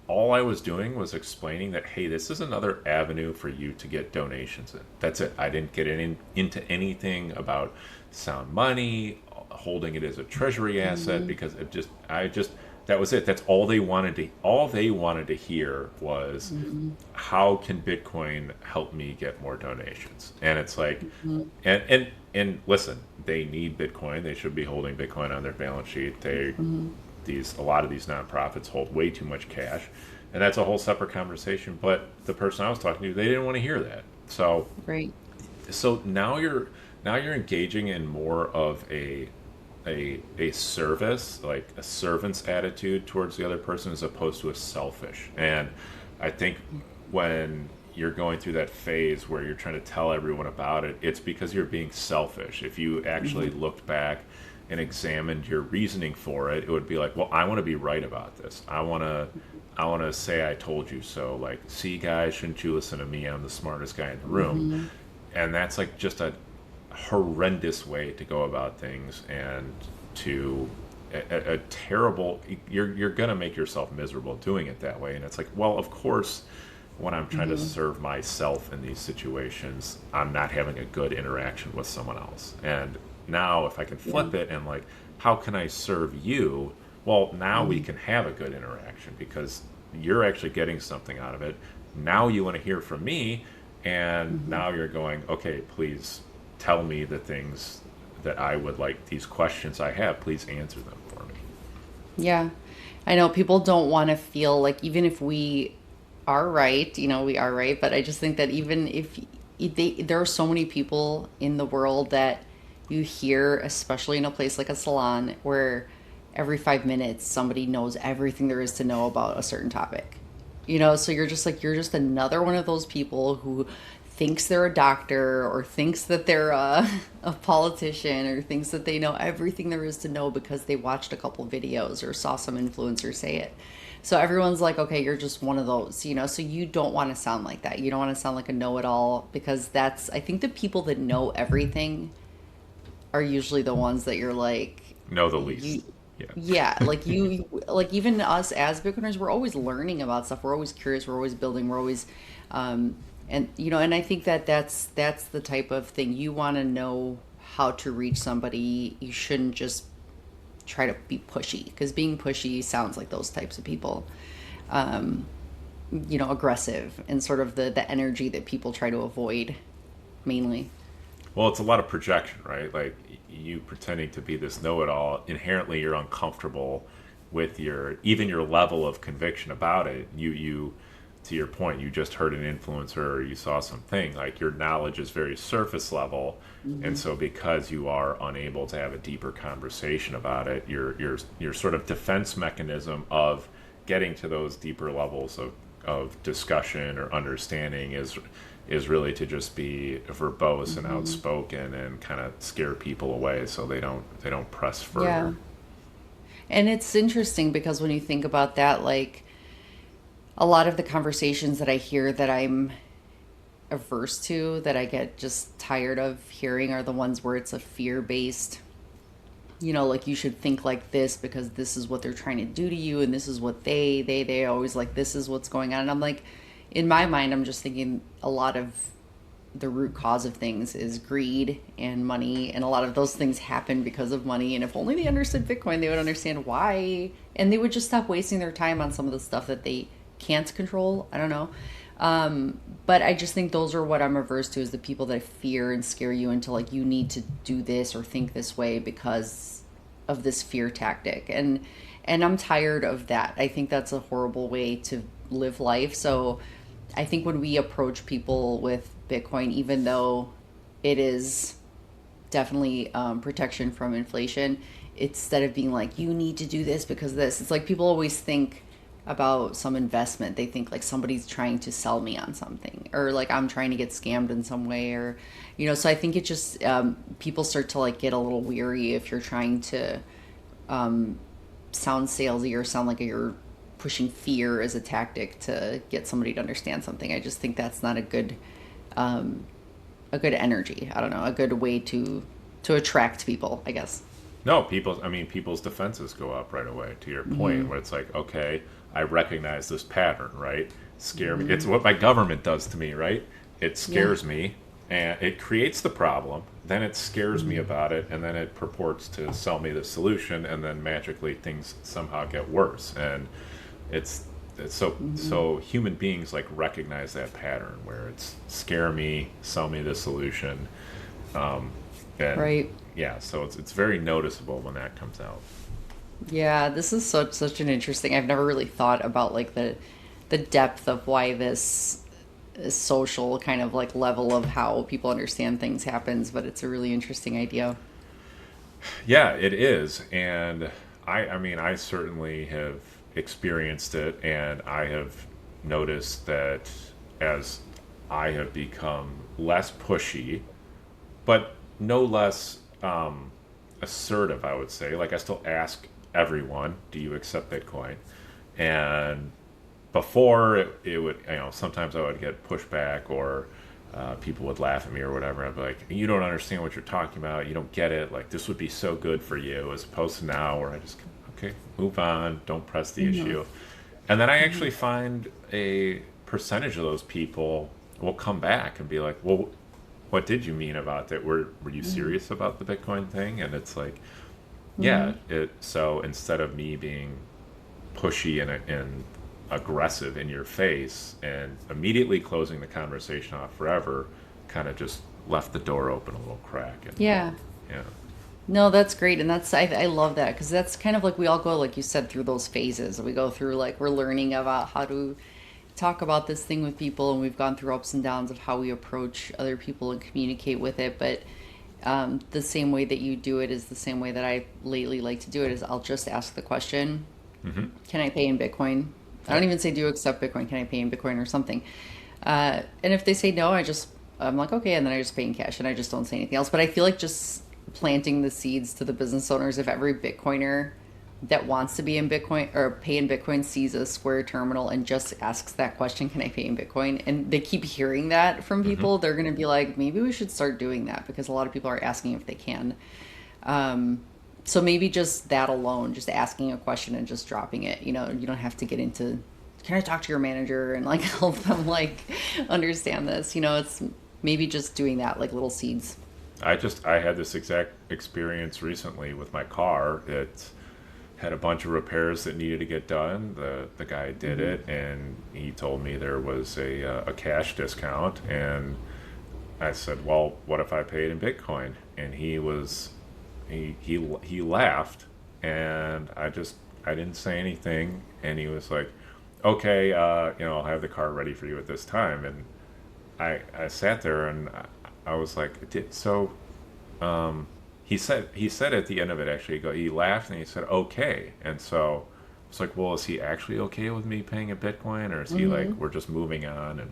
all I was doing was explaining that, hey, this is another avenue for you to get donations in. That's it. I didn't get into anything about sound money, holding it as a treasury asset,
Mm-hmm.
because I just, that was it. That's all they wanted to hear was,
Mm-hmm.
how can Bitcoin help me get more donations? And it's like,
Mm-hmm.
and listen, they need Bitcoin. They should be holding Bitcoin on their balance sheet.
Mm-hmm.
A lot of these nonprofits hold way too much cash, and that's a whole separate conversation. But the person I was talking to, they didn't want to hear that.
Right.
So now you're engaging in more of a service, like a servant's attitude towards the other person, as opposed to a selfish. And I think when you're going through that phase where you're trying to tell everyone about it, it's because you're being selfish. If you actually
Mm-hmm.
looked back and examined your reasoning for it, it would be like, well, I want to be right about this. I want to say I told you so. Like, see, guys, shouldn't you listen to me? I'm the smartest guy in the room.
Mm-hmm.
And that's like just a horrendous way to go about things, and to a terrible, you're gonna make yourself miserable doing it that way. And it's like, well, of course, when I'm trying to
Mm-hmm.
serve myself in these situations, I'm not having a good interaction with someone else. And now if I can
Yeah.
flip it and like, how can I serve you? Well, now we
Mm-hmm.
can have a good interaction because you're actually getting something out of it. Now you want to hear from me, and
Mm-hmm.
now you're going, okay, please tell me the things that I would like, these questions I have, please answer them for me.
Yeah. I know people don't want to feel like, even if we are right, we are right, but I just think that even if there are so many people in the world that you hear, especially in a place like a salon, where every 5 minutes somebody knows everything there is to know about a certain topic. So you're just like, you're just another one of those people who thinks they're a doctor, or thinks that they're a politician, or thinks that they know everything there is to know because they watched a couple videos or saw some influencer say it. So everyone's like, okay, you're just one of those. So you don't want to sound like that. You don't want to sound like a know-it-all, because I think the people that know everything are usually the ones that you're like,
Know the
you
least. Yeah.
yeah, like like even us as Bitcoiners, we're always learning about stuff. We're always curious. We're always building. We're always, and I think that that's the type of thing you want to know how to reach somebody. You shouldn't just try to be pushy, because being pushy sounds like those types of people. Um, Aggressive, and sort of the energy that people try to avoid mainly.
Well, it's a lot of projection, right? Like, you pretending to be this know-it-all, inherently you're uncomfortable with even your level of conviction about it. You to your point, you just heard an influencer, or you saw something, like, your knowledge is very surface level. And
Hmm.
so because you are unable to have a deeper conversation about it, your sort of defense mechanism of getting to those deeper levels of discussion or understanding is really to just be verbose and outspoken and kind of scare people away so they don't press
Yeah.
further.
And it's interesting because when you think about that, like a lot of the conversations that I hear that I'm averse to, that I get just tired of hearing, are the ones where it's a fear based, like you should think like this because this is what they're trying to do to you, and this is what they always like, this is what's going on. And I'm like, in my mind, I'm just thinking a lot of the root cause of things is greed and money, and a lot of those things happen because of money. And if only they understood Bitcoin, they would understand why, and they would just stop wasting their time on some of the stuff that they can't control. I don't know. But I just think those are what I'm averse to, is the people that fear and scare you into like, you need to do this or think this way because of this fear tactic. And I'm tired of that. I think that's a horrible way to live life. So I think when we approach people with Bitcoin, even though it is definitely protection from inflation, instead of being like, you need to do this because of this, it's like people always think about some investment. They think like somebody's trying to sell me on something, or like I'm trying to get scammed in some way, or, so I think it just, people start to like get a little weary if you're trying to sound salesy or sound like you're pushing fear as a tactic to get somebody to understand something. I just think that's not a good energy. I don't know, a good way to attract people, I guess.
No, people's defenses go up right away, to your point, where it's like, okay, I recognize this pattern, right? Scare me. It's what my government does to me, right? It
Yeah.
scares me and it creates the problem, then it scares me about it, and then it purports to sell me the solution, and then magically things somehow get worse. And it's so human beings like recognize that pattern where it's scare me, sell me the solution, and
Right.
yeah, so it's very noticeable when that comes out.
Yeah, this is such an interesting. I've never really thought about like the depth of why this social kind of like level of how people understand things happens, but it's a really interesting idea.
Yeah, it is, and I mean I certainly have experienced it, and I have noticed that as I have become less pushy, but no less assertive, I would say. Like I still ask everyone, "Do you accept Bitcoin?" And before it would, sometimes I would get pushback, or people would laugh at me or whatever. I'd be like, "You don't understand what you're talking about. You don't get it. Like this would be so good for you," as opposed to now where I just, okay, move on, don't press the issue. And then I actually find a percentage of those people will come back and be like, "Well, what did you mean about that? Were you serious about the Bitcoin thing?" And it's like, yeah, it. So instead of me being pushy and aggressive in your face and immediately closing the conversation off forever, kind of just left the door open a little crack. And
Yeah.
yeah,
No, that's great. And I love that because that's kind of like we all go, like you said, through those phases. We go through like we're learning about how to talk about this thing with people, and we've gone through ups and downs of how we approach other people and communicate with it. But the same way that you do it is the same way that I lately like to do it, is I'll just ask the question, can I pay in Bitcoin? I
yeah,
don't even say, do you accept Bitcoin? Can I pay in Bitcoin or something? And if they say no, I'm like, okay. And then I just pay in cash and I just don't say anything else. But I feel like just planting the seeds to the business owners, if every Bitcoiner that wants to be in Bitcoin or pay in Bitcoin sees a Square terminal and just asks that question, can I pay in Bitcoin? And they keep hearing that from people, they're going to be like, maybe we should start doing that because a lot of people are asking if they can. So maybe just that alone, just asking a question and just dropping it, you don't have to get into, can I talk to your manager and like help them like understand this? It's maybe just doing that, like little seeds.
I had this exact experience recently with my car. It had a bunch of repairs that needed to get done. The guy did it, and he told me there was a cash discount, and I said, "Well, what if I paid in Bitcoin?" And he laughed, and I didn't say anything, and he was like, "Okay, I'll have the car ready for you at this time." And I sat there, and I was like, so he said at the end of it, actually, he laughed and he said, "Okay." And so it's like, well, is he actually okay with me paying in Bitcoin, or is he like, we're just moving on? And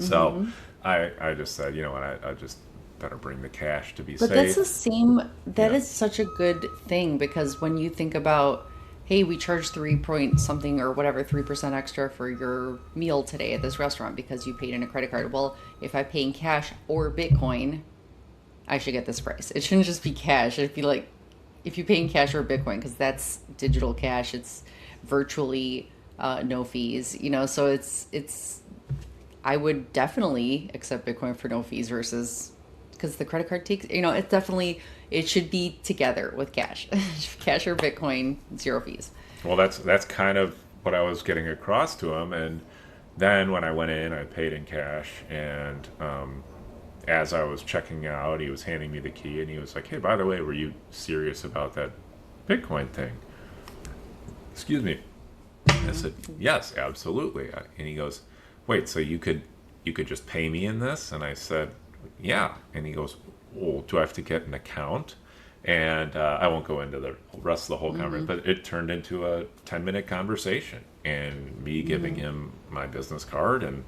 so I just said, you know what, I just better bring the cash to be
But that's the
safe.
same, that
Yeah.
is such a good thing because when you think about, hey, we charge 3 point something or whatever, 3% extra for your meal today at this restaurant because you paid in a credit card. Well, if I pay in cash or Bitcoin, I should get this price. It shouldn't just be cash. It'd be like, if you pay in cash or Bitcoin, because that's digital cash, it's virtually no fees, so I would definitely accept Bitcoin for no fees versus because the credit card takes, it definitely, it should be together with cash. Cash or Bitcoin, 0 fees.
Well, that's kind of what I was getting across to him. And then when I went in, I paid in cash, and as I was checking out, he was handing me the key, and he was like, "Hey, by the way, were you serious about that Bitcoin thing?" Excuse me. I said, "Yes, absolutely." And he goes, "Wait, so you could just pay me in this?" And I said, "Yeah." And he goes, "Well, do I have to get an account?" And I won't go into the rest of the whole conversation, but it turned into a 10-minute conversation, and me giving him my business card, and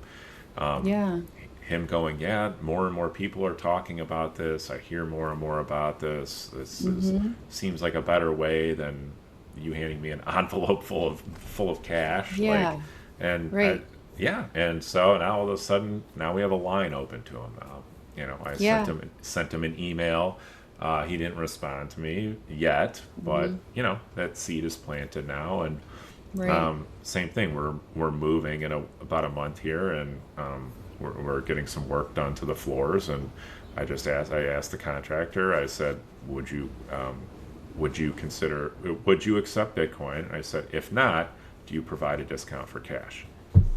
Yeah.
him going, "Yeah, more and more people are talking about this. I hear more and more about this. Seems like a better way than you handing me an envelope full of cash." Like,
Yeah.
and
Right.
yeah, and so now all of a sudden, now we have a line open to him. I
Yeah.
sent him an email. He didn't respond to me yet, but that seed is planted now, and
Right.
same thing. We're moving in about a month here, and we're getting some work done to the floors. And I asked the contractor. I said, would you accept Bitcoin? And I said, if not, do you provide a discount for cash?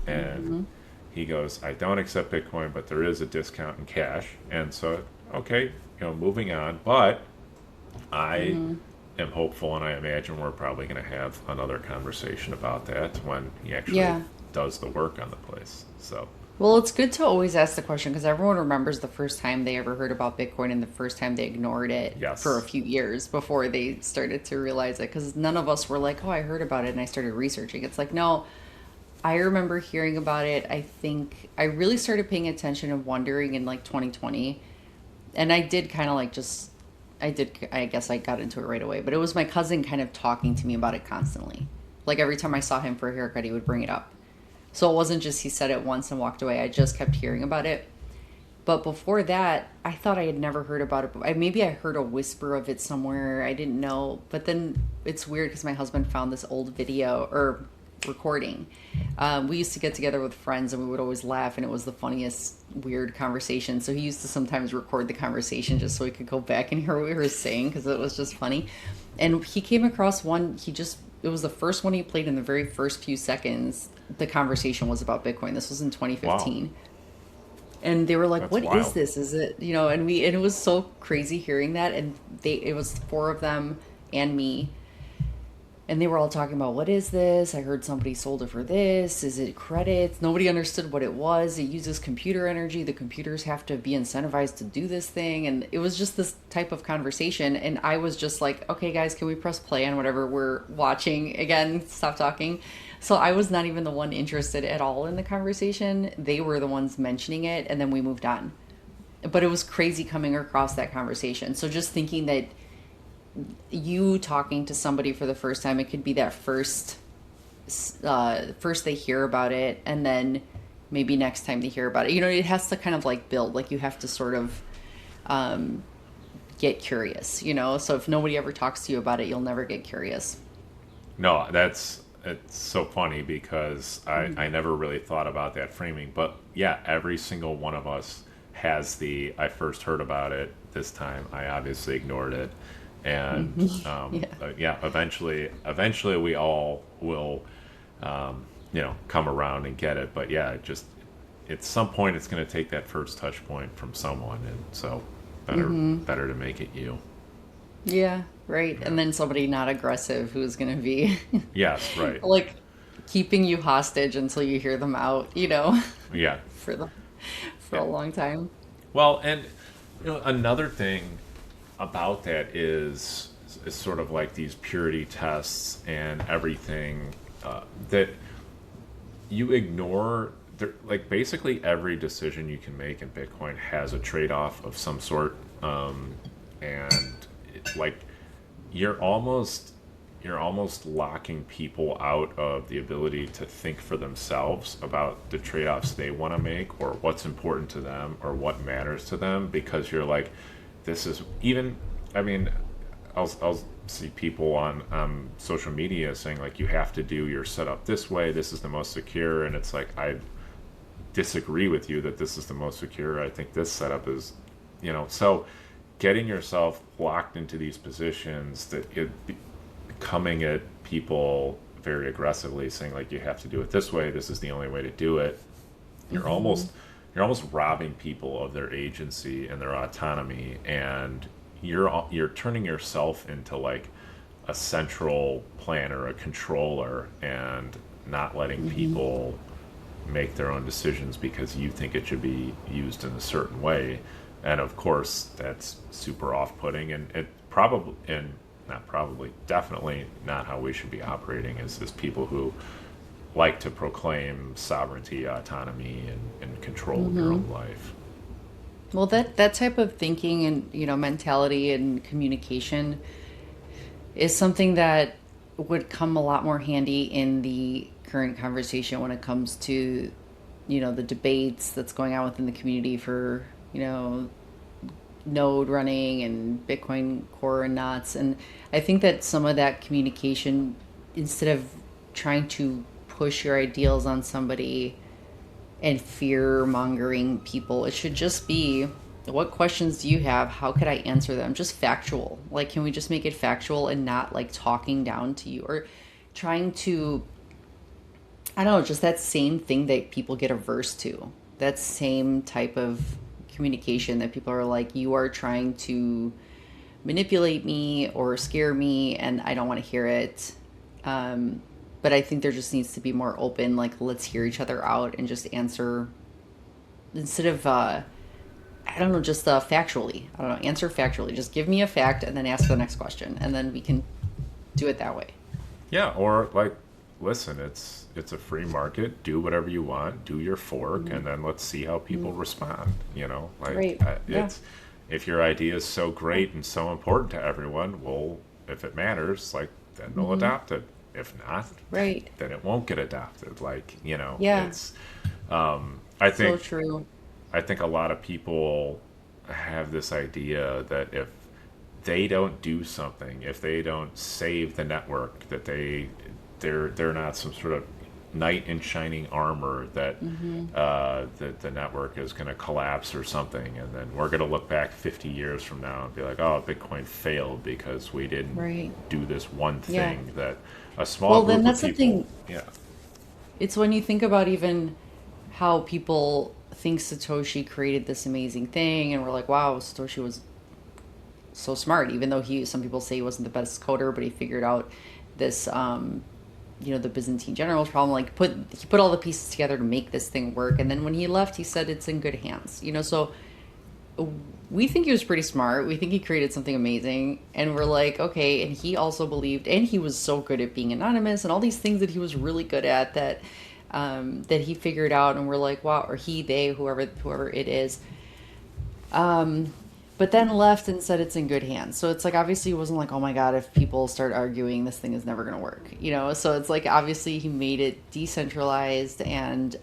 And he goes, I don't accept Bitcoin, but there is a discount in cash. And so, okay, moving on. But I am hopeful, and I imagine we're probably going to have another conversation about that when he actually
Yeah.
does the work on the place. So,
Well, it's good to always ask the question because everyone remembers the first time they ever heard about Bitcoin and the first time they ignored it for a
yes.
few years before they started to realize it. Because none of us were like, oh, I heard about it and I started researching. It's like, no, I remember hearing about it. I think I really started paying attention and wondering in like 2020. And I did kind of like just, I guess I got into it right away. But it was my cousin kind of talking to me about it constantly. Like every time I saw him for a haircut, he would bring it up. So it wasn't just he said it once and walked away. I just kept hearing about it. But before that, I thought I had never heard about it. Maybe I heard a whisper of it somewhere. I didn't know. But then it's weird because my husband found this old video or recording. We used to get together with friends and we would always laugh, and it was the funniest, weird conversation. So he used to sometimes record the conversation just so he could go back and hear what we were saying because it was just funny. And he came across one, it was the first one he played in the very first few seconds. The conversation was about Bitcoin. This was in
Wow,
2015. And they were like,
that's
"What is
wild.
this? Is it, and it was so crazy hearing that and it was four of them and me, and they were all talking about what is this? I heard somebody sold it for this. Is it credits? Nobody understood what it was. It uses computer energy. The computers have to be incentivized to do this thing. And it was just this type of conversation. And I was just like, okay, guys, can we press play on whatever we're watching? Again, stop talking. So I was not even the one interested at all in the conversation. They were the ones mentioning it. And then we moved on. But it was crazy coming across that conversation. So just thinking that you talking to somebody for the first time, it could be that first they hear about it, and then maybe next time they hear about it, it has to kind of like build, like you have to sort of get curious, so if nobody ever talks to you about it, you'll never get curious.
No, it's so funny because I never really thought about that framing. But yeah, every single one of us has I first heard about it this time. I obviously ignored it. And
Yeah.
yeah, eventually we all will, come around and get it. But yeah, at some point it's going to take that first touch point from someone. And so better to make it you.
Yeah, right.
Yeah.
And then somebody not aggressive who's going to be
Yes, right.
like keeping you hostage until you hear them out,
Yeah.
for the for
Yeah.
a long time.
Well, and another thing about that is is sort of like these purity tests and everything that you ignore. Like basically every decision you can make in Bitcoin has a trade-off of some sort, and like you're almost you're almost locking people out of the ability to think for themselves about the trade-offs they want to make or what's important to them or what matters to them, because you're like, this is even, I mean, I'll see people on social media saying like, you have to do your setup this way, this is the most secure, and it's like, I disagree with you that this is the most secure. I think this setup is, so getting yourself locked into these positions that it coming at people very aggressively saying like, you have to do it this way, this is the only way to do it, you're almost robbing people of their agency and their autonomy, and you're turning yourself into like a central planner, a controller, and not letting people make their own decisions because you think it should be used in a certain way. And of course that's super off-putting, and it probably, and not probably, definitely not how we should be operating as people who like to proclaim sovereignty, autonomy, and control of your own life.
Well, that type of thinking and mentality and communication is something that would come a lot more handy in the current conversation when it comes to the debates that's going on within the community for node running and Bitcoin core and knots. And I think that some of that communication, instead of trying to push your ideals on somebody and fear mongering people, it should just be, what questions do you have? How could I answer them? Just factual. Like, can we just make it factual and not like talking down to you or trying to, I don't know, just that same thing that people get averse to. That same type of communication that people are like, you are trying to manipulate me or scare me and I don't want to hear it. But I think there just needs to be more open, like, let's hear each other out and just answer instead of, I don't know, just factually. I don't know, answer factually. Just give me a fact and then ask the next question. And then we can do it that way.
Yeah, or like, listen, it's a free market. Do whatever you want. Do your fork, and then let's see how people respond. Like
Right. Yeah.
it's if your idea is so great and so important to everyone, well, if it matters, like then they'll adopt it. If not,
Right.
then it won't get adopted. Like
Yeah.
it's. I
So
think
true.
I think a lot of people have this idea that if they don't do something, if they don't save the network, that they're not some sort of knight in shining armor, that the network is going to collapse or something, and then we're going to look back 50 years from now and be like, oh, Bitcoin failed because we didn't
Right.
do this one
Yeah.
thing that a small
Well,
group
then
of
that's the
people.
thing.
Yeah.
It's when you think about even how people think Satoshi created this amazing thing, and we're like, wow, Satoshi was so smart, even though some people say he wasn't the best coder, but he figured out this, the Byzantine generals problem, like he put all the pieces together to make this thing work. And then when he left, he said it's in good hands, so we think he was pretty smart. We think he created something amazing. And we're like, okay. And he also believed, and he was so good at being anonymous and all these things that he was really good at that he figured out. And we're like, wow, or he, they, whoever it is. But then left and said it's in good hands. So it's like, obviously it wasn't like, oh my God, if people start arguing, this thing is never going to work, So it's like, obviously he made it decentralized and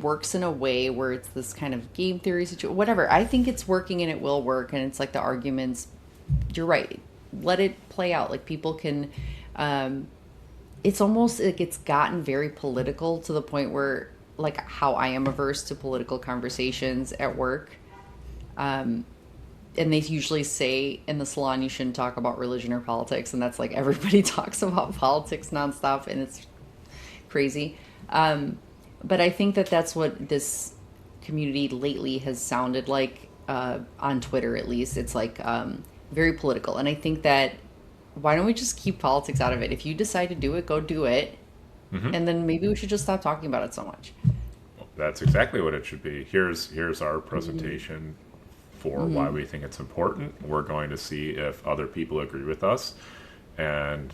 works in a way where it's this kind of game theory situation, whatever. I think it's working and it will work. And it's like the arguments, you're right. Let it play out. Like people can, it's almost like it's gotten very political to the point where like how I am averse to political conversations at work. And they usually say in the salon, you shouldn't talk about religion or politics. And that's like, everybody talks about politics nonstop and it's crazy. But I think that that's what this community lately has sounded like, on Twitter, at least. It's like, very political. And I think that why don't we just keep politics out of it? If you decide to do it, go do it. And then maybe we should just stop talking about it so much.
That's exactly what it should be. Here's our presentation for why we think it's important. We're going to see if other people agree with us. And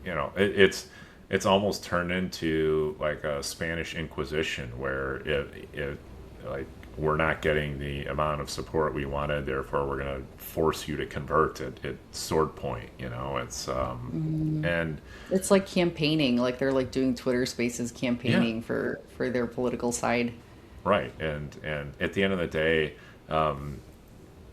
it's almost turned into like a Spanish Inquisition where it like we're not getting the amount of support we wanted, therefore we're going to force you to convert at sword point. It's and
It's like campaigning, like they're like doing Twitter Spaces
yeah,
campaigning for their political side.
right. And at the end of the day,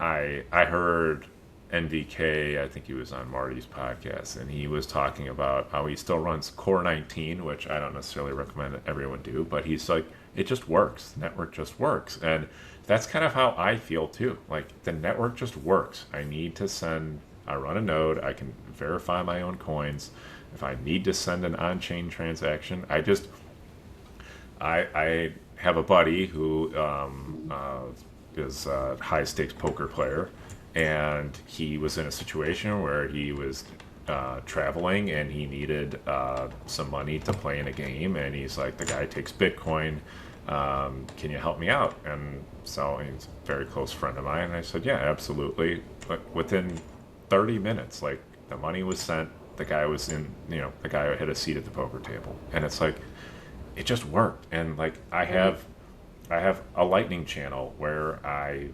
I heard NVK, I think he was on Marty's podcast, and he was talking about how he still runs Core 19, which I don't necessarily recommend that everyone do, but he's like, it just works. The network just works. And that's kind of how I feel too. Like the network just works. I run a node, I can verify my own coins. If I need to send an on-chain transaction, I have a buddy who is a high stakes poker player, and he was in a situation where he was traveling and he needed some money to play in a game, and he's like, the guy takes Bitcoin. Can you help me out? And so he's a very close friend of mine, and I said, yeah, absolutely. But within 30 minutes, like the money was sent, the guy was the guy had a seat at the poker table, and it's like it just worked. And like
Right.
I have a lightning channel where I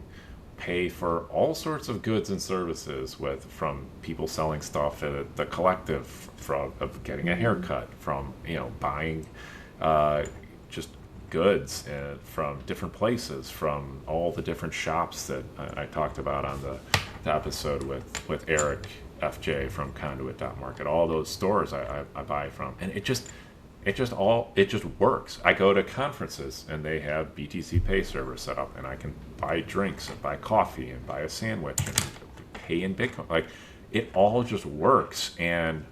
pay for all sorts of goods and services with from people selling stuff at the collective, from of getting a
Hmm.
haircut, from buying uh, just goods from different places, from all the different shops that I talked about on the episode with Eric FJ from Conduit Market. All those stores I buy from, and it just works. I go to conferences and they have BTC Pay server set up, and I can buy drinks and buy coffee and buy a sandwich and pay in Bitcoin. Like it all just works, and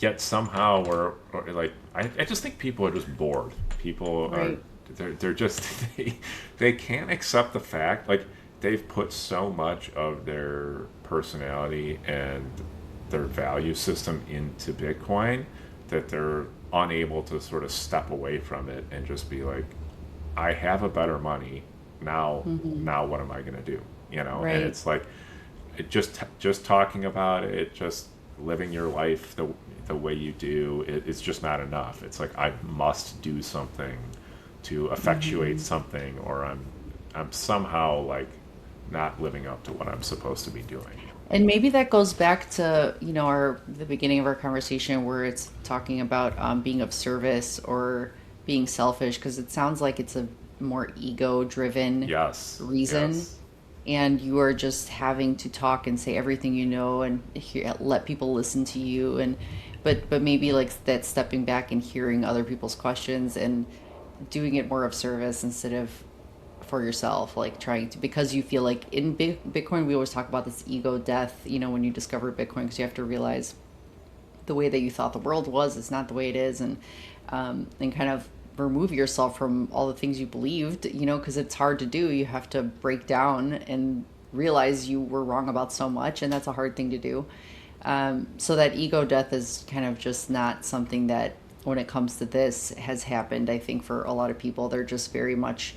yet somehow like I just think people are just bored. People are
Right.
they're just they can't accept the fact, like they've put so much of their personality and their value system into Bitcoin that they're unable to sort of step away from it and just be like, I have a better money now.
Hmm.
Now what am I going to do? And
Right.
it's like just talking about it, just living your life the way you do, it's just not enough. It's like I must do something to effectuate
Hmm.
something, or I'm somehow like not living up to what I'm supposed to be doing.
And maybe that goes back to, our the beginning of our conversation where it's talking about being of service or being selfish, because it sounds like it's a more ego-driven
Yes,
reason,
yes,
and you are just having to talk and say everything you know and let people listen to you, and but maybe like that stepping back and hearing other people's questions and doing it more of service instead of for yourself, like trying to, because you feel like in Bitcoin we always talk about this ego death, when you discover Bitcoin, because you have to realize the way that you thought the world was is not the way it is, and kind of remove yourself from all the things you believed, because it's hard to do. You have to break down and realize you were wrong about so much, and that's a hard thing to do. So that ego death is kind of just not something that, when it comes to this, has happened. I think for a lot of people, they're just very much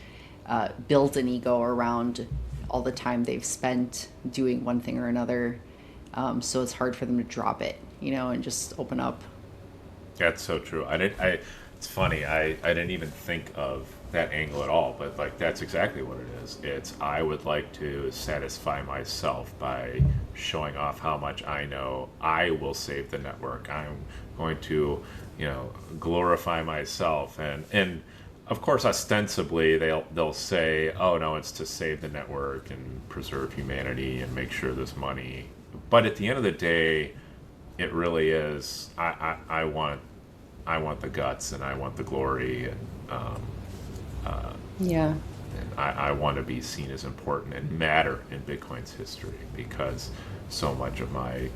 built an ego around all the time they've spent doing one thing or another. So it's hard for them to drop it, and just open up.
that's so true. It's funny, I didn't even think of that angle at all, but like that's exactly what it is. It's I would like to satisfy myself by showing off how much I know. I will save the network. I'm going to, glorify myself, and of course ostensibly they'll say, oh no, it's to save the network and preserve humanity and make sure there's money. But at the end of the day, it really is. I want the guts, and I want the glory,
Yeah.
and I want to be seen as important and matter in Bitcoin's history, because so much of my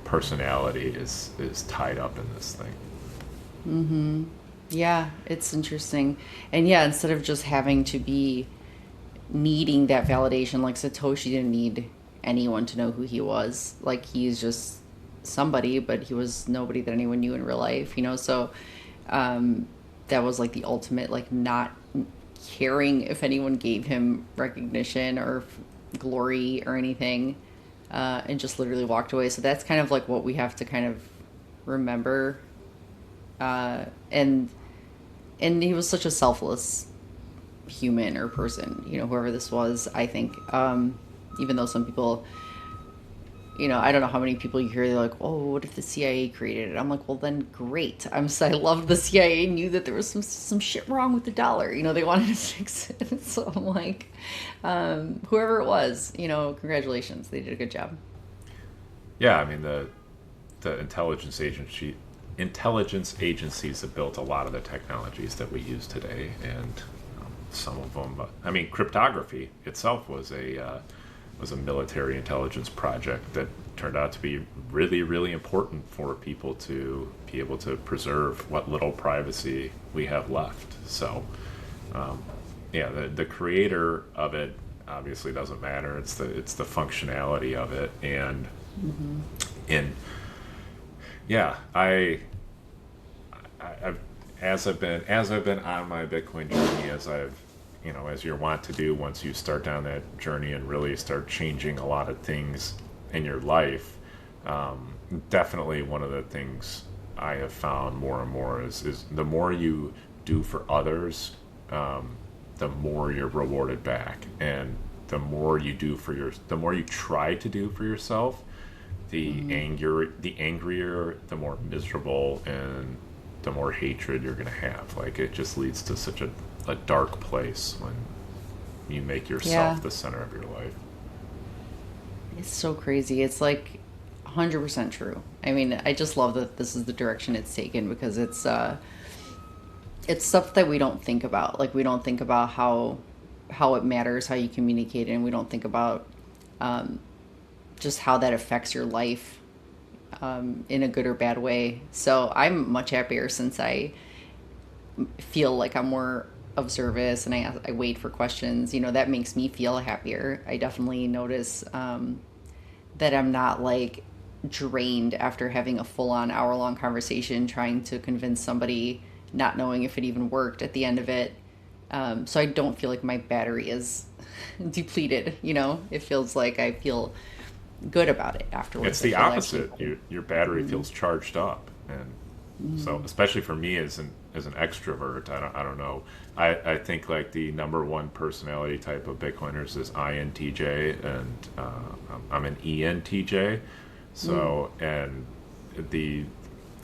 personality is tied up in this thing.
Yeah, it's interesting. And yeah, instead of just having to be needing that validation, like Satoshi didn't need anyone to know who he was. Like he's just somebody, but he was nobody that anyone knew in real life, So um, that was like the ultimate, like not caring if anyone gave him recognition or glory or anything, and just literally walked away. So that's kind of like what we have to kind of remember. And he was such a selfless human or person, whoever this was. I think, even though some people, I don't know how many people you hear, they're like, oh, what if the CIA created it? I'm like, well, then great. I love the CIA, knew that there was some shit wrong with the dollar. They wanted to fix it. So I'm like, whoever it was, congratulations. They did a good job.
Yeah, I mean the intelligence agencies that built a lot of the technologies that we use today, and some of them. I mean, cryptography itself was a military intelligence project that turned out to be really, really important for people to be able to preserve what little privacy we have left. So, yeah, the creator of it obviously doesn't matter. It's the functionality of it, and and yeah, I've as I've been on my Bitcoin journey, as you're wont to do once you start down that journey and really start changing a lot of things in your life, definitely one of the things I have found more and more is the more you do for others, the more you're rewarded back, and the more you try to do for yourself, the angrier, the more miserable, and the more hatred you're going to have. Like, it just leads to such a dark place when you make yourself the center of your life.
It's so crazy. It's like 100% true. I mean, I just love that this is the direction it's taken, because it's stuff that we don't think about. Like, we don't think about how it matters how you communicate, and we don't think about just how that affects your life, in a good or bad way. So I'm much happier since I feel like I'm more of service, and I wait for questions. That makes me feel happier. I definitely notice that I'm not like drained after having a full-on hour-long conversation trying to convince somebody, not knowing if it even worked at the end of it. So I don't feel like my battery is depleted. It feels like I feel good about it afterwards.
It's the opposite. Your battery feels charged up, and so, especially for me as an extrovert, I don't know. I think like the number one personality type of Bitcoiners is INTJ, and I'm an ENTJ. So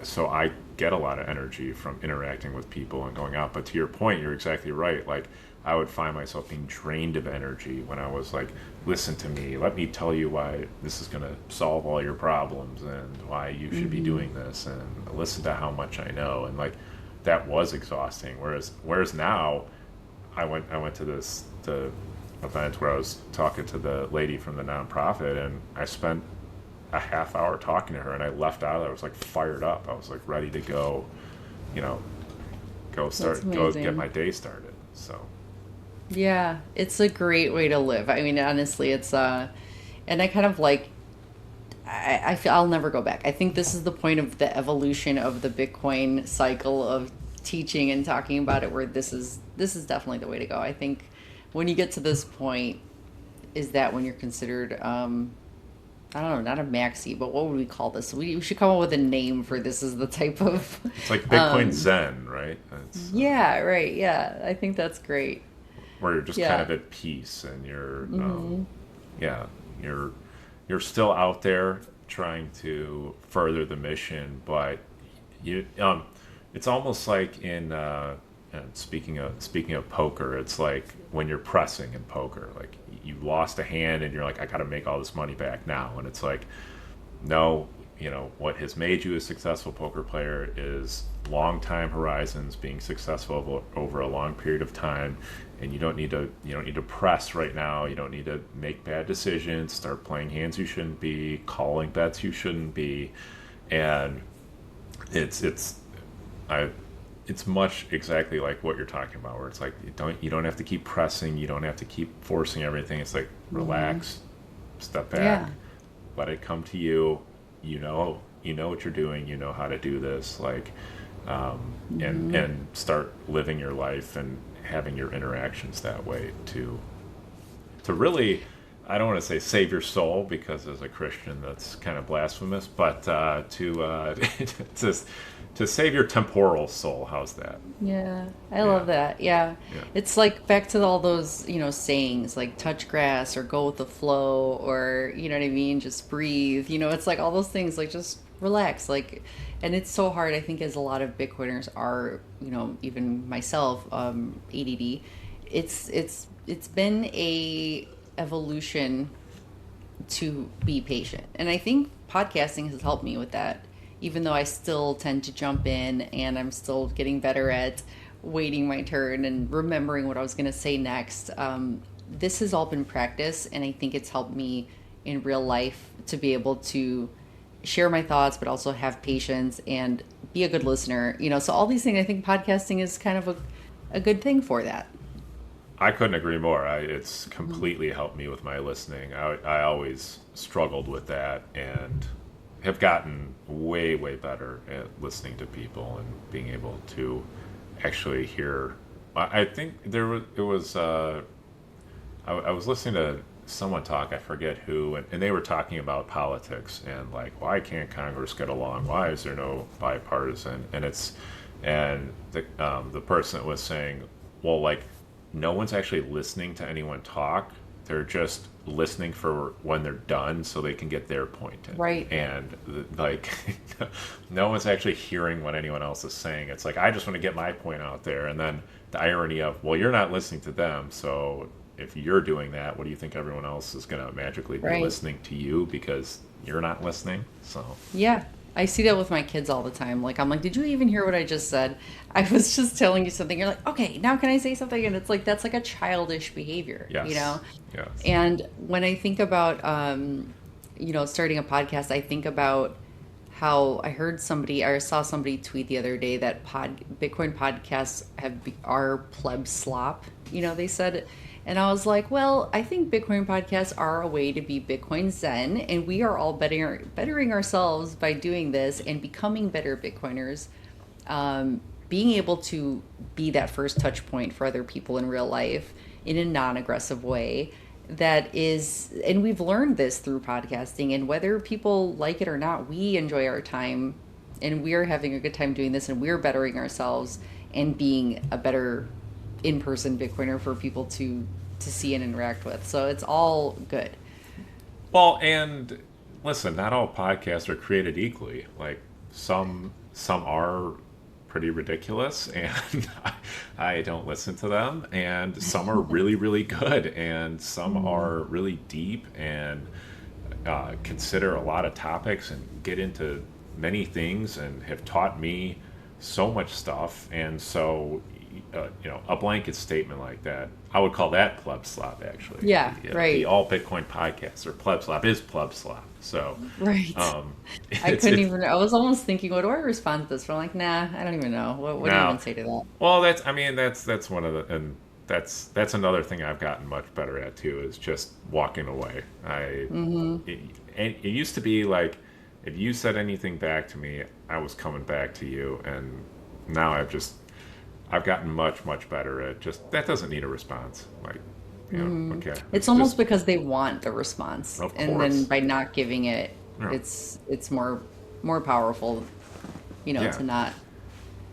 so I get a lot of energy from interacting with people and going out. But to your point, you're exactly right. Like, I would find myself being drained of energy when I was like, listen to me, let me tell you why this is going to solve all your problems, and why you should be doing this, and listen to how much I know. And like, that was exhausting. Whereas now, I went to the event where I was talking to the lady from the nonprofit, and I spent a half hour talking to her, and I left out of there. I was like fired up. I was like ready to go, go get my day started. So
yeah, it's a great way to live. I mean, honestly, it's and I kind of like, I feel I'll never go back. I think this is the point of the evolution of the Bitcoin cycle of teaching and talking about it, where this is definitely the way to go. I think when you get to this point, is that when you're considered, I don't know, not a maxi, but what would we call this? We should come up with a name for this. Is the type of
it's like Bitcoin Zen, right?
Yeah, right. Yeah, I think that's great.
Where you're just kind of at peace, and you're you're still out there trying to further the mission, but it's almost like in speaking of poker, it's like when you're pressing in poker, like you lost a hand and you're like, I got to make all this money back now, and it's like, no, what has made you a successful poker player is long time horizons, being successful over a long period of time. And you don't need to press right now. You don't need to make bad decisions, start playing hands you shouldn't be, calling bets you shouldn't be. And it's much exactly like what you're talking about, where it's like you don't have to keep pressing, you don't have to keep forcing everything. It's like, relax, step back, let it come to you. You know what you're doing, how to do this, like and start living your life and having your interactions that way to really, I don't want to say save your soul because as a Christian that's kind of blasphemous, but to to save your temporal soul. How's that?
Yeah, I
Yeah,
love that. Yeah.
yeah.
It's like back to all those, sayings like touch grass or go with the flow or, you know what I mean? Just breathe. It's like all those things like just relax. And it's so hard, I think, as a lot of Bitcoiners are, even myself, ADD. It's been a evolution to be patient. And I think podcasting has helped me with that, even though I still tend to jump in and I'm still getting better at waiting my turn and remembering what I was going to say next. This has all been practice, and I think it's helped me in real life to be able to share my thoughts, but also have patience and be a good listener. So all these things, I think podcasting is kind of a good thing for that.
I couldn't agree more. It's completely helped me with my listening. I always struggled with that and have gotten way, way better at listening to people and being able to actually hear. I think it was, I was listening to someone talk, I forget who, and they were talking about politics and like, why can't Congress get along? Why is there no bipartisan? And the person was saying, well, like, no one's actually listening to anyone talk. They're just listening for when they're done so they can get their point in.
Right.
And like, no one's actually hearing what anyone else is saying. It's like, I just want to get my point out there. And then the irony of, well, you're not listening to them. So if you're doing that, what do you think everyone else is going to magically be
Right.
listening to you because you're not listening? So,
Yeah. I see that with my kids all the time. Like, I'm like, did you even hear what I just said? I was just telling you something. You're like, okay, now can I say something? And it's like, that's like a childish behavior,
yes. Yes.
And when I think about, starting a podcast, I think about how I heard somebody, or saw somebody tweet the other day that Bitcoin podcasts are pleb slop. They said, and I was like, well, I think Bitcoin podcasts are a way to be Bitcoin Zen, and we are all bettering ourselves by doing this and becoming better Bitcoiners. Being able to be that first touch point for other people in real life in a non-aggressive way that is, and we've learned this through podcasting, and whether people like it or not, we enjoy our time and we're having a good time doing this, and we're bettering ourselves and being a better in-person Bitcoiner for people to see and interact with. So it's all good.
Well, and listen, not all podcasts are created equally. Like some are pretty ridiculous, and I don't listen to them. And some are really, really good, and some are really deep and consider a lot of topics and get into many things and have taught me so much stuff. And so, a blanket statement like that, I would call that pleb slop, actually.
Yeah, right.
The All Bitcoin Podcast or pleb slop is pleb slop. So,
Right.
um,
I
it's,
couldn't
it's
even, I was almost thinking, what do I respond to this? But I'm like, nah, I don't even know. What do you even
now,
say to that?
well, I mean, that's one of the, and that's another thing I've gotten much better at too, is just walking away. It used to be like, if you said anything back to me, I was coming back to you, and now I've gotten much, much better at just, that doesn't need a response. Like, okay,
It's
it's
almost
just,
because they want the response.
of
And then
course.
by not giving it,
Yeah.
it's more powerful,
Yeah.
to not.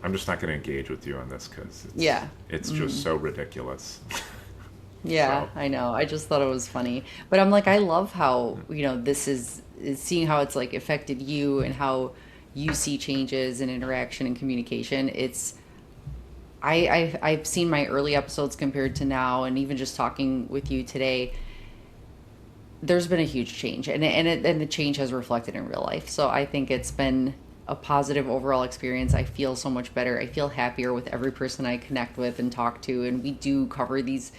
I'm just not going to engage with you on this because
Yeah.
it's just so ridiculous.
Yeah,
So,
I know. I just thought it was funny. But I'm like, I love how, this is seeing how it's like affected you and how you see changes in interaction and communication. I've seen my early episodes compared to now, and even just talking with you today, there's been a huge change, and the change has reflected in real life. So I think it's been a positive overall experience. I feel so much better. I feel happier with every person I connect with and talk to, and we do cover these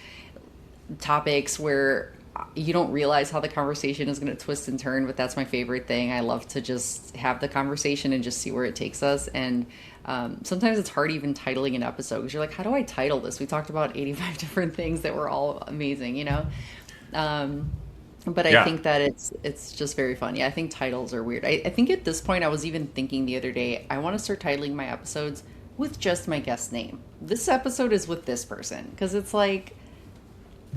topics where you don't realize how the conversation is going to twist and turn, but that's my favorite thing. I love to just have the conversation and just see where it takes us. And sometimes it's hard even titling an episode because you're like, how do I title this? We talked about 85 different things that were all amazing. But I
yeah.
think that it's just very fun. Yeah, I think titles are weird. I think at this point, I was even thinking the other day, I want to start titling my episodes with just my guest name. This episode is with this person because it's like,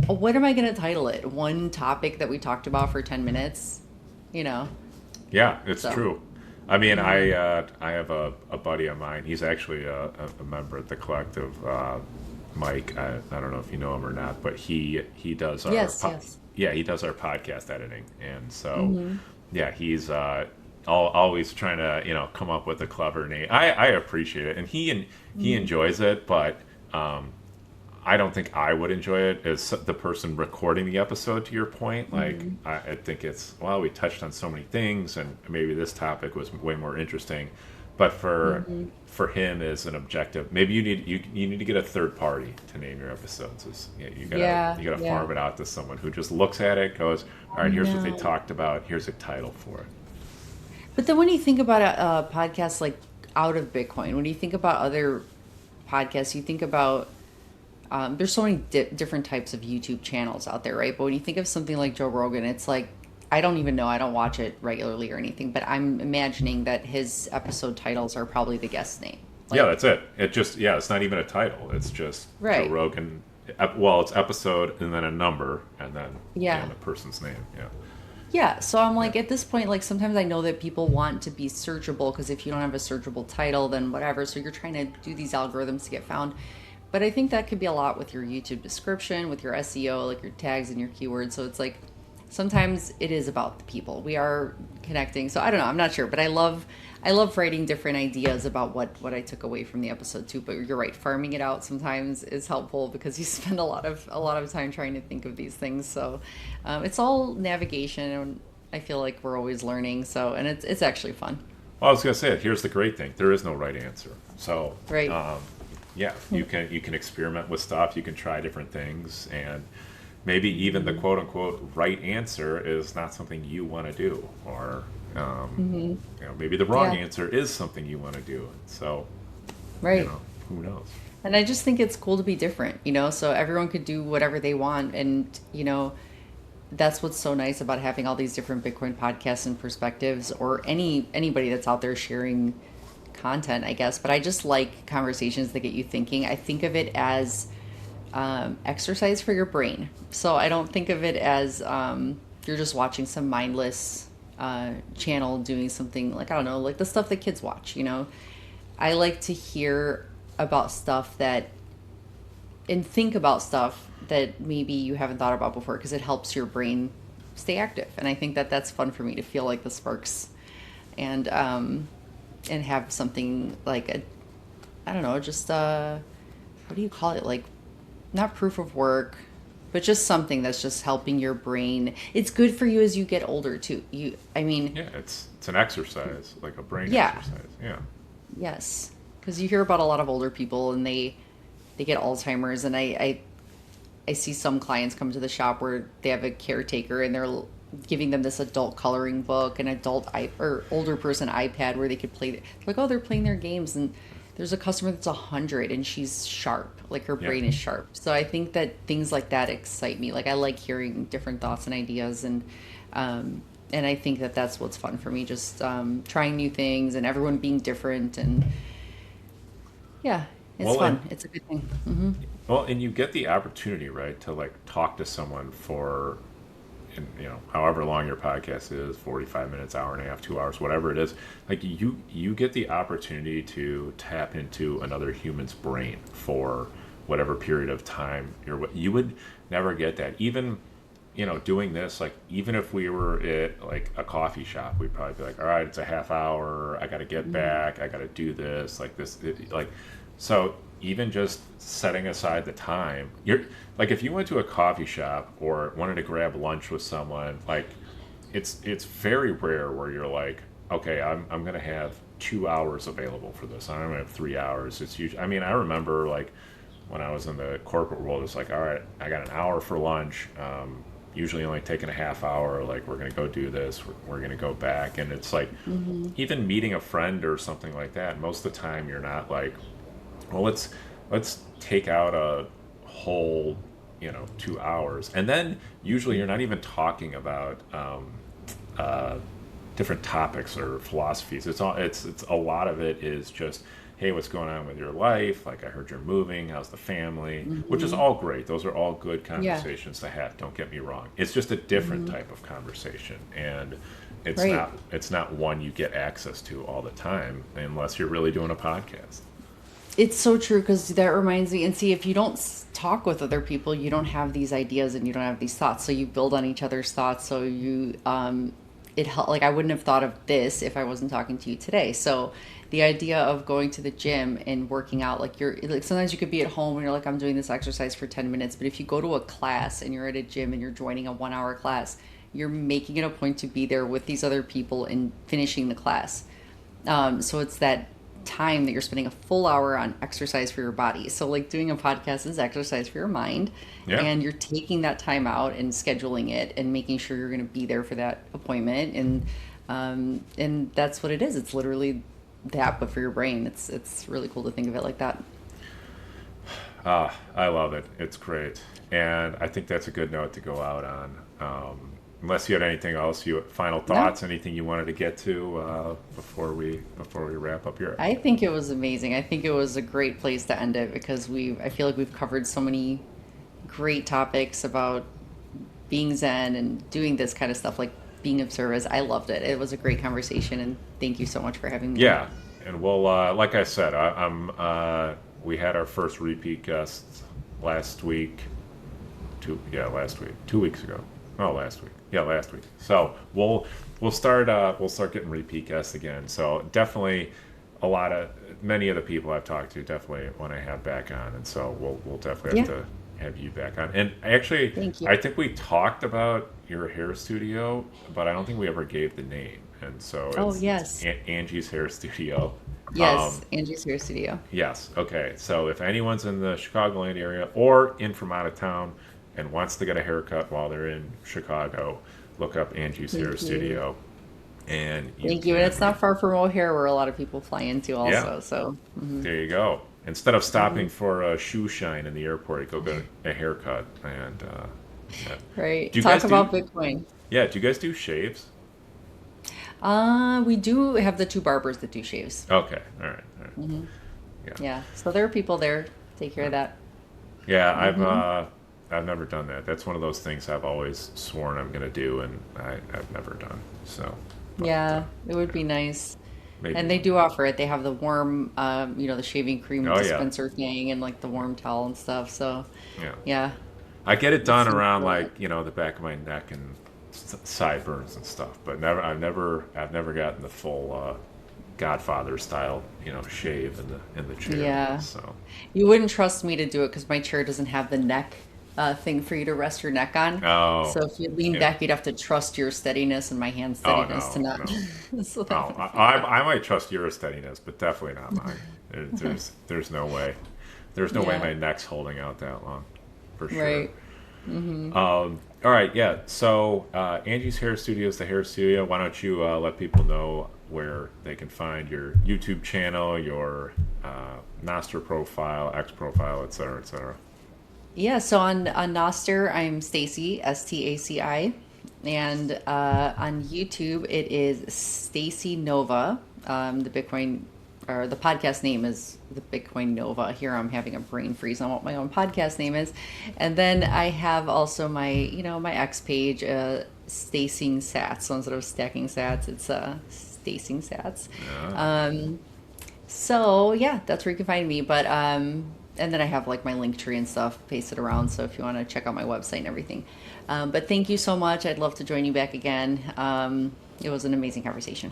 what am I going to title it? One topic that we talked about for 10 minutes, you know?
Yeah, it's
So,
true. I mean,
mm-hmm.
I have a buddy of mine. He's actually a member at the collective. Mike, I don't know if you know him or not, but he does our
Yes, yes.
yeah, he does our podcast editing, and so
Mm-hmm.
yeah, he's always trying to come up with a clever name. I appreciate it, and he
Mm-hmm.
enjoys it, but um, I don't think I would enjoy it as the person recording the episode. To your point, like
Mm-hmm.
I think it's, well, we touched on so many things, and maybe this topic was way more interesting. But
Mm-hmm.
for him as an objective, maybe you need to get a third party to name your episodes.
Yeah,
You gotta
yeah.
farm it out to someone who just looks at it, goes, all
I
right, here's what they
know.
talked about. Here's a title for it.
But then when you think about a podcast like out of Bitcoin, when you think about other podcasts, you think about there's so many different types of YouTube channels out there, right? But when you think of something like Joe Rogan, it's like I don't even know. I don't watch it regularly or anything, but I'm imagining that his episode titles are probably the guest name.
Yeah,
Like,
that's it. It just, yeah, it's not even a title. It's just Joe
right.
Rogan. Well, it's episode and then a number and then
Yeah.
the person's name. Yeah,
Yeah, so I'm
yeah,
like, at this point, like sometimes I know that people want to be searchable because if you don't have a searchable title, then whatever. So you're trying to do these algorithms to get found. But I think that could be a lot with your YouTube description, with your SEO, like your tags and your keywords. So it's like sometimes it is about the people. We are connecting. So I don't know, I'm not sure, but I love writing different ideas about what I took away from the episode too. But you're right, farming it out sometimes is helpful because you spend a lot of time trying to think of these things. So it's all navigation, and I feel like we're always learning. So and it's actually fun,
well, I was gonna say it. Here's the great thing: there is no right answer. So,
right?
yeah, you can experiment with stuff. You can try different things, and maybe even the
Hmm.
quote unquote right answer is not something you want to do, or
Hmm.
maybe the wrong
Yeah,
answer is something you want to do. So, you
right.
know, who knows?
And I just think it's cool to be different, so everyone could do whatever they want. And, that's what's so nice about having all these different Bitcoin podcasts and perspectives, or anybody that's out there sharing content, I guess. But I just like conversations that get you thinking. I think of it as exercise for your brain. So I don't think of it as you're just watching some mindless channel doing something like, I don't know, like the stuff that kids watch. I like to hear about stuff and think about stuff that maybe you haven't thought about before because it helps your brain stay active. And I think that that's fun for me to feel like the sparks and have something like I don't know, just what do you call it? Like not proof of work, but just something that's just helping your brain. It's good for you as you get older too. I mean,
Yeah, it's an exercise, like a brain
yeah,
exercise. Yeah.
yes, because you hear about a lot of older people and they get Alzheimer's, and I see some clients come to the shop where they have a caretaker and they're giving them this adult coloring book, an or older person iPad where they could play. Like, oh, they're playing their games, and there's a customer that's 100 and she's sharp, like her
Yeah.
brain is sharp. So I think that things like that excite me. Like I like hearing different thoughts and ideas, and I think that that's what's fun for me. Just trying new things and everyone being different, and yeah, it's
Well,
fun. It's a good thing. Hmm.
and you get the opportunity, right, to like talk to someone for, however long your podcast is, 45 minutes, hour and a half, 2 hours, whatever it is. Like you get the opportunity to tap into another human's brain for whatever period of time you would never get that. Even doing this, like even if we were at like a coffee shop, we'd probably be like, all right, it's a half hour, I got to get back, I got to do this, like this, like, so even just setting aside the time, you're like, if you went to a coffee shop or wanted to grab lunch with someone, like it's very rare where you're like, okay, I'm gonna have 2 hours available for this, I'm gonna have 3 hours. It's usually, I mean, I remember like when I was in the corporate world, it's like, all right, I got an hour for lunch. Usually only taking a half hour. Like, we're going to go do this. We're going to go back. And it's like,
Hmm.
even meeting a friend or something like that, most of the time you're not like, well, let's take out a whole, 2 hours. And then usually you're not even talking about uh, different topics or philosophies. It's a lot of it is just, hey, what's going on with your life? Like, I heard you're moving. How's the family? Which is
Hmm.
all great. Those are all good
Yeah.
conversations to have. Don't get me wrong. It's just a different
Hmm.
type of conversation, and
Right.
it's not one you get access to all the time unless you're really doing a podcast.
It's so true because that reminds me. And see, if you don't talk with other people, you don't have these ideas and you don't have these thoughts. So you build on each other's thoughts. So it helped. Like I wouldn't have thought of this if I wasn't talking to you today. So the idea of going to the gym and working out, like you're like sometimes you could be at home and you're like, I'm doing this exercise for 10 minutes. But if you go to a class and you're at a gym and you're joining a 1 hour class, you're making it a point to be there with these other people and finishing the class. So it's that time that you're spending a full hour on exercise for your body. So like doing a podcast is exercise for your mind,
Yeah.
and you're taking that time out and scheduling it and making sure you're going to be there for that appointment. And that's what it is. It's literally that, but for your brain. It's really cool to think of it like that.
I love it. It's great, and I think that's a good note to go out on. Unless you had anything else, you final
No,
thoughts, anything you wanted to get to before we wrap up here.
I think it was amazing. I think it was a great place to end it because I feel like we've covered so many great topics about being Zen and doing this kind of stuff, like being of service. I loved it. It was a great conversation, and thank you so much for having me on.
Yeah, and we'll like I said, we had our first repeat guest last week. Last week, 2 weeks ago. Oh, last week. Yeah, last week. So we'll start getting repeat guests again. So definitely many of the people I've talked to definitely want to have back on, and so we'll definitely have
Yeah,
to have you back on. And actually,
thank you.
I think we talked about your hair studio, but I don't think we ever gave the name. And so
Oh,
it's
yes.
Angie's Hair Studio.
Yes, Angie's Hair Studio.
Yes. Okay. So if anyone's in the Chicagoland area or in from out of town and wants to get a haircut while they're in Chicago, look up Angie's Hair
Thank you.
Studio, and you
Thank you. And it's
can.
not far from O'Hare where a lot of people fly into
Yeah.
also. So,
There you go. Instead of
hmm.
stopping for a shoe shine in the airport, you go get a haircut. And yeah.
Right.
Do you
Talk
guys do?
about Bitcoin.
Yeah. Do you guys do shaves?
We do have the two barbers that do shaves.
Okay. All right. All right.
Hmm.
Yeah.
Yeah. So there are people there. Take care
Yeah.
of that.
Yeah,
Hmm.
I've never done that. That's one of those things I've always sworn I'm gonna do, and I've never done. So, but
Yeah, it would be nice.
maybe
And they
one
do
day.
offer it. They have the warm, the shaving cream
Oh yeah,
dispenser thing and like the warm towel and stuff. So,
yeah.
yeah,
I get it
it
done
seems
around
cool.
like the back of my neck and sideburns and stuff, but I've never gotten the full Godfather style shave in the chair.
Yeah.
So
You wouldn't trust me to do it because my chair doesn't have the neck thing for you to rest your neck on.
oh
So if you lean
yeah.
back, you'd have to trust your steadiness and my hand
Oh
steadiness to
no
not.
no.
So
Oh,
that wouldn't be good.
I might trust your steadiness, but definitely not mine. There's no way. There's no way
Yeah.
my neck's holding out that long, for sure.
Right. Hmm.
All right, yeah. So Angie's Hair Studio is the hair studio. Why don't you let people know where they can find your YouTube channel, your Nostr profile, X profile, et cetera, et cetera.
Yeah, so on Noster, I'm Stacy, Staci, and on YouTube it is Stacy Nova. The Bitcoin or the podcast name is the Bitcoin Nova. Here I'm having a brain freeze on what my own podcast name is, and then I have also my X page, Stacing Sats. So instead of stacking Sats, it's Stacing Sats.
Ah,
Um, so yeah, that's where you can find me. But and then I have like my link tree and stuff pasted around. So if you want to check out my website and everything. But thank you so much. I'd love to join you back again. It was an amazing conversation.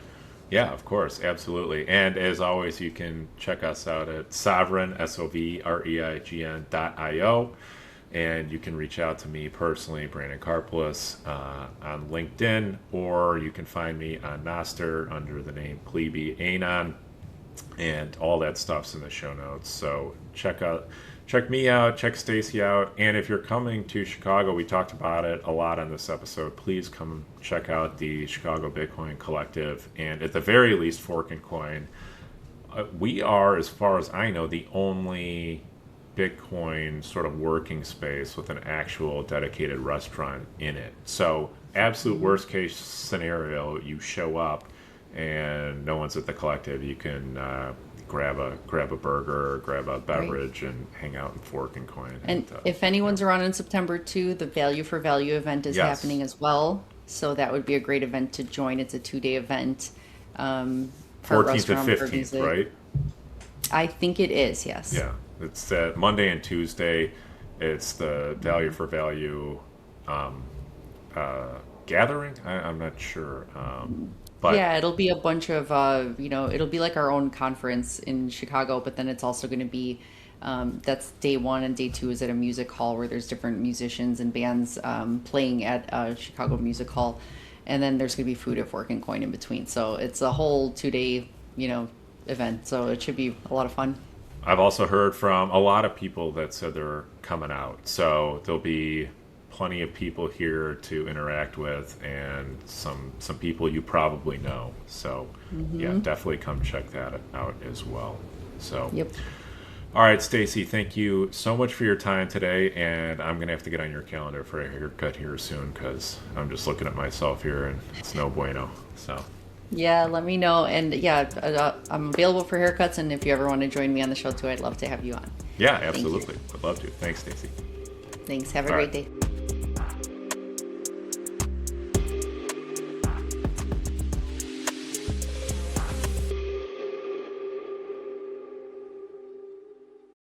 yeah, of course, absolutely. And as always, you can check us out at Sovereign, SOVREIGN.io. And you can reach out to me personally, Brandon Karpeles, on LinkedIn, or you can find me on Noster under the name Plebe Anon, and all that stuff's in the show notes. So check me out, check Stacy out, and if you're coming to Chicago, we talked about it a lot on this episode. Please come check out the Chicago Bitcoin Collective, and at the very least, Fork and Coin. We are, as far as I know, the only Bitcoin sort of working space with an actual dedicated restaurant in it. So, absolute
Mhm.
worst case scenario, you show up and no one's at the collective. You can grab a burger or grab a beverage and hang out in Fork and Coin.
And if anyone's around in September too, the Value for Value event is
Yes,
happening as well. So that would be a great event to join. It's a 2-day event. For
14th to
restaurant, for
15th,
music.
right?
I think it is, yes.
Yeah, it's that Monday and Tuesday. It's the Value for Value gathering. I'm not sure, but
Yeah, it'll be a bunch of, it'll be like our own conference in Chicago, but then it's also going to be, that's day one, and day two is at a music hall where there's different musicians and bands playing at Chicago Music Hall. And then there's going to be food at Fork and Coin in between. So it's a whole 2-day, event. So it should be a lot of fun.
I've also heard from a lot of people that said they're coming out. So there'll be plenty of people here to interact with, and some people you probably know. So yeah, definitely come check that out as well. So
Yep.
all right, Stacy, thank you so much for your time today, and I'm gonna have to get on your calendar for a haircut here soon because I'm just looking at myself here and it's no bueno. So
Yeah, let me know. And yeah, I'm available for haircuts. And if you ever want to join me on the show too, I'd love to have you on.
yeah,
Thank you.
absolutely, would love to. Thanks, Stacy.
Thanks. Have a
All
great
right.
day.